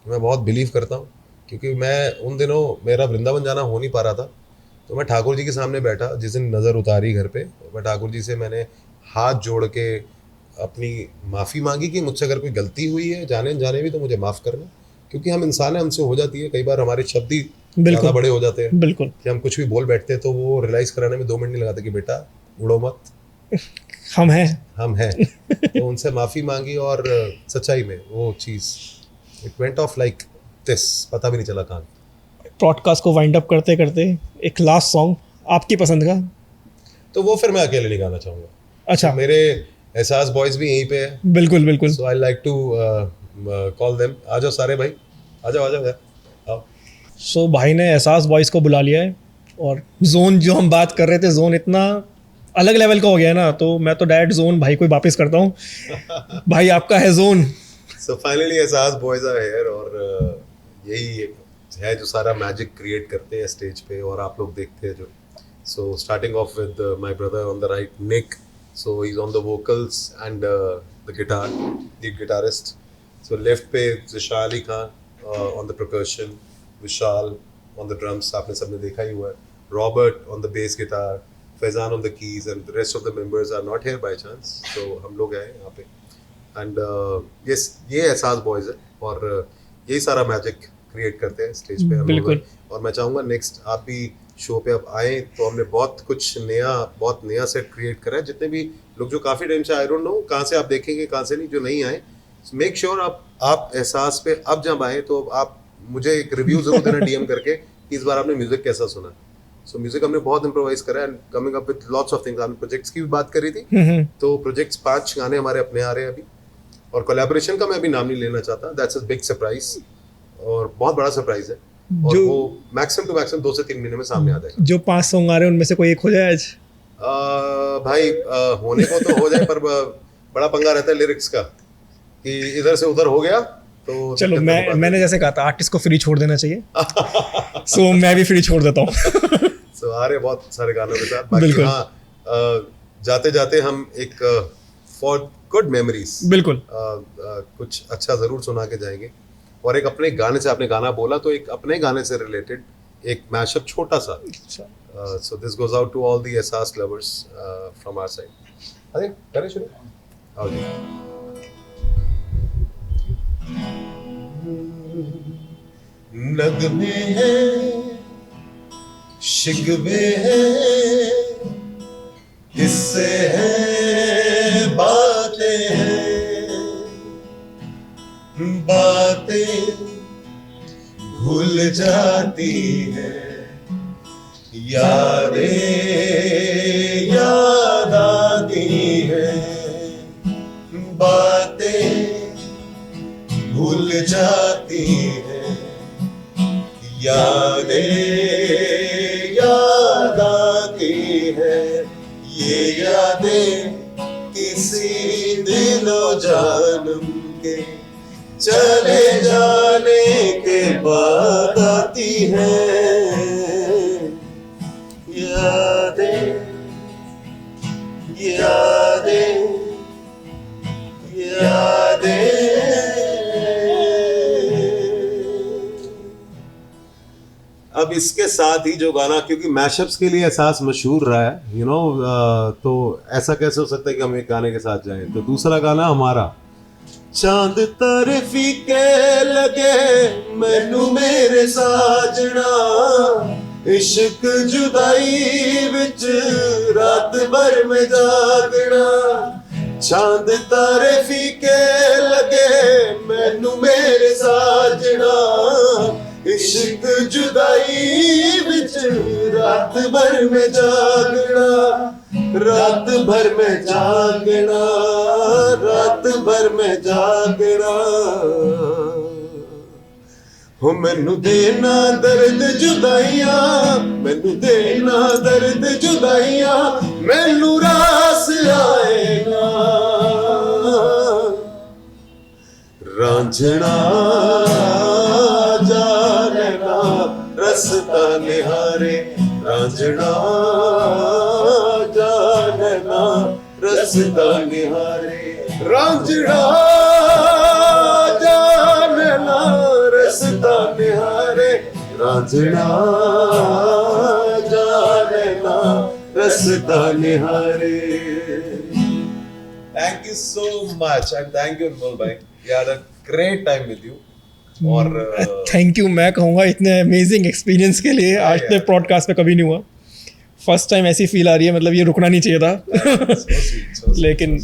मैं बहुत बिलीव करता हूँ, क्योंकि मैं उन दिनों मेरा वृंदावन जाना हो नहीं पा रहा था, तो मैं ठाकुर जी के सामने बैठा जिस दिन नज़र उतारी घर पे, मैं ठाकुर जी से मैंने हाथ जोड़ के अपनी माफ़ी मांगी कि मुझसे अगर कोई गलती हुई है जाने जाने भी तो मुझे माफ़ करना, क्योंकि हम इंसान हैं, हमसे हो जाती है, कई बार हमारे शब्द ही ज़्यादा बड़े हो जाते हैं, बिल्कुल, कि हम कुछ भी बोल बैठते हैं तो वो रियलाइज़ कराने में 2 मिनट नहीं लगाते कि बेटा उड़ो मत, हम हैं। तो उनसे माफ़ी मांगी और सच्चाई में वो चीज़ it went off like this, पता भी नहीं चला कहाँ। पॉडकास्ट को वाइंड अप करते करते एक लास्ट सॉन्ग आपकी पसंद का। तो वो फिर मैं अकेले नहीं गाना चाहूँगा। अच्छा, मेरे एहसास बॉयज भी यहीं पे है, बिल्कुल बिल्कुल। So I like to call them. आ जाओ सारे भाई, आ जाओ यार, आओ। सो भाई ने एहसास बॉयज़ को बुला लिया है, और जोन जो हम बात कर रहे थे, जोन इतना अलग लेवल का हो गया है ना, तो मैं तो डायरेक्ट जोन भाई को ही वापस करता हूँ। भाई आपका है जोन। सो फाइनली एहसास बॉयज आर हियर, और यही है जो सारा मैजिक क्रिएट करते हैं स्टेज पे और आप लोग देखते हैं जो। So starting off with my brother on the right, Nick, so he is on the vocals and the guitar, lead guitarist. So left पे Zeeshan Ali Khan on the percussion, Vishal on the drums, आपने सबने देखा ही हुआ है। Robert on the bass guitar, Faizan on the keys, and the rest of the members are not here by chance. So हम लोग हैं यहाँ पे, and yes, ये एहसास बॉयज है और यही सारा मैजिक क्रिएट करते हैं स्टेज पे हम लोग। बिल्कुल। और मैं चाहूँगा नेक्स्ट आप भी शो पे अब आए, तो हमने बहुत नया सेट क्रिएट करा है। जितने भी लोग जो काफ़ी टाइम से, आई डोंट नो कहाँ से आप देखेंगे कहाँ से नहीं, जो नहीं आए, मेक श्योर आप एहसास पे अब जब आए तो आप मुझे एक रिव्यू जरूर देना डीएम करके कि इस बार आपने म्यूजिक कैसा सुना। सो म्यूजिक हमने बहुत इम्प्रोवाइज करा and coming up with lots of things. हमने प्रोजेक्ट्स की भी बात करी थी, तो प्रोजेक्ट्स 5 गाने हमारे अपने आ रहे हैं अभी, और कोलैबोरेशन का मैं अभी नाम नहीं लेना चाहता, दैट्स अ बिग सरप्राइज और बहुत बड़ा सरप्राइज है, और जो वो मैक्सिमम टू मैक्सिमम 2 से 3 महीने में सामने आ जाएगा। जो 5 सॉन्ग आ रहे हैं उनमें से कोई एक हो जाए आज। भाई होने को तो हो जाए, पर बड़ा पंगा रहता है लिरिक्स का कि इधर से उधर हो गया तो चलो, मैंने जैसे कहा था आर्टिस्ट को फ्री छोड़ देना चाहिए, सो मैं भी फ्री छोड़ देता हूँ। सो आ रहे बहुत सारे गानों के साथ। बाकी हाँ, जाते जाते हम एक फॉर गुड मेमोरीज बिल्कुल कुछ अच्छा जरूर सुना के जाएंगे, और एक अपने गाने से, आपने गाना बोला तो एक अपने गाने से रिलेटेड एक मैशअप छोटा सा। So this goes out to all the Ehsaas lovers from our side. अरे करे शुरू, आओ जी। नगमे हैं, शिकवे हैं, किस्से हैं, बातें हैं, बातें भूल जाती हैं, यादें याद आती हैं, बातें भूल जाती हैं, यादें याद आती हैं। ये यादें किसी दिलो जानम के चले जाने के बाद आती हैं, यादें यादें यादें। अब इसके साथ ही जो गाना, क्योंकि मैशअप्स के लिए एहसास मशहूर रहा है, तो ऐसा कैसे हो सकता है कि हम एक गाने के साथ जाएं, तो दूसरा गाना हमारा चांद तारे फीके लगे मैनू मेरे साजना, इश्क जुदाई विच रात भर में जागना, चांद तारे फीके लगे मैनू मेरे साजना, इश्क जुदाई विच रात भर में जागना, रात भर में जागना, रात भर में जागना। हो मैनू देना दर्द जुदाइयां, मैनू देना दर्द जुदाइयां, मैनू रास आएगा रांझना जानना रसता निहारे, रांझना जानना रसता निहारे, रांझना जानना रसता निहारे, रांझना जानना रसता निहारे। Thank you so much and thank you Anmol bhai, we had a great time with you। और थैंक यू मैं कहूँगा इतने अमेजिंग एक्सपीरियंस के लिए, आज तक पॉडकास्ट पे कभी नहीं हुआ, फर्स्ट टाइम ऐसी फील आ रही है, मतलब ये रुकना नहीं चाहिए था। so sweet, लेकिन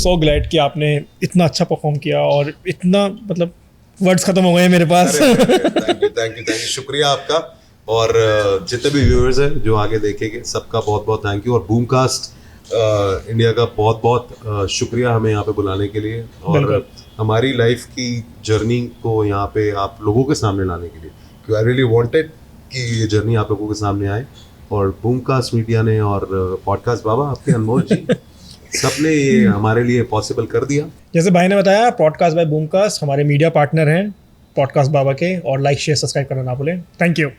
सो ग्लैड कि आपने इतना अच्छा परफॉर्म किया, और इतना मतलब वर्ड्स खत्म हो गए मेरे पास। थैंक यू शुक्रिया आपका, और जितने भी व्यूअर्स हैं जो आगे देखेंगे सबका बहुत बहुत थैंक यू, और बूमकास्ट इंडिया का बहुत बहुत शुक्रिया हमें यहाँ पे बुलाने के लिए, और हमारी लाइफ की जर्नी को यहाँ पे आप लोगों के सामने लाने के लिए, क्योंकि आई रियली वांटेड कि ये जर्नी आप लोगों के सामने आए, और बूमकास्ट मीडिया ने और पॉडकास्ट बाबा आपके अनमोल जी सबने ये हमारे लिए पॉसिबल कर दिया। जैसे भाई ने बताया, पॉडकास्ट बाय बूमकास्ट हमारे मीडिया पार्टनर हैं पॉडकास्ट बाबा के, और लाइक शेयर सब्सक्राइब करना ना भूलें। Thank you.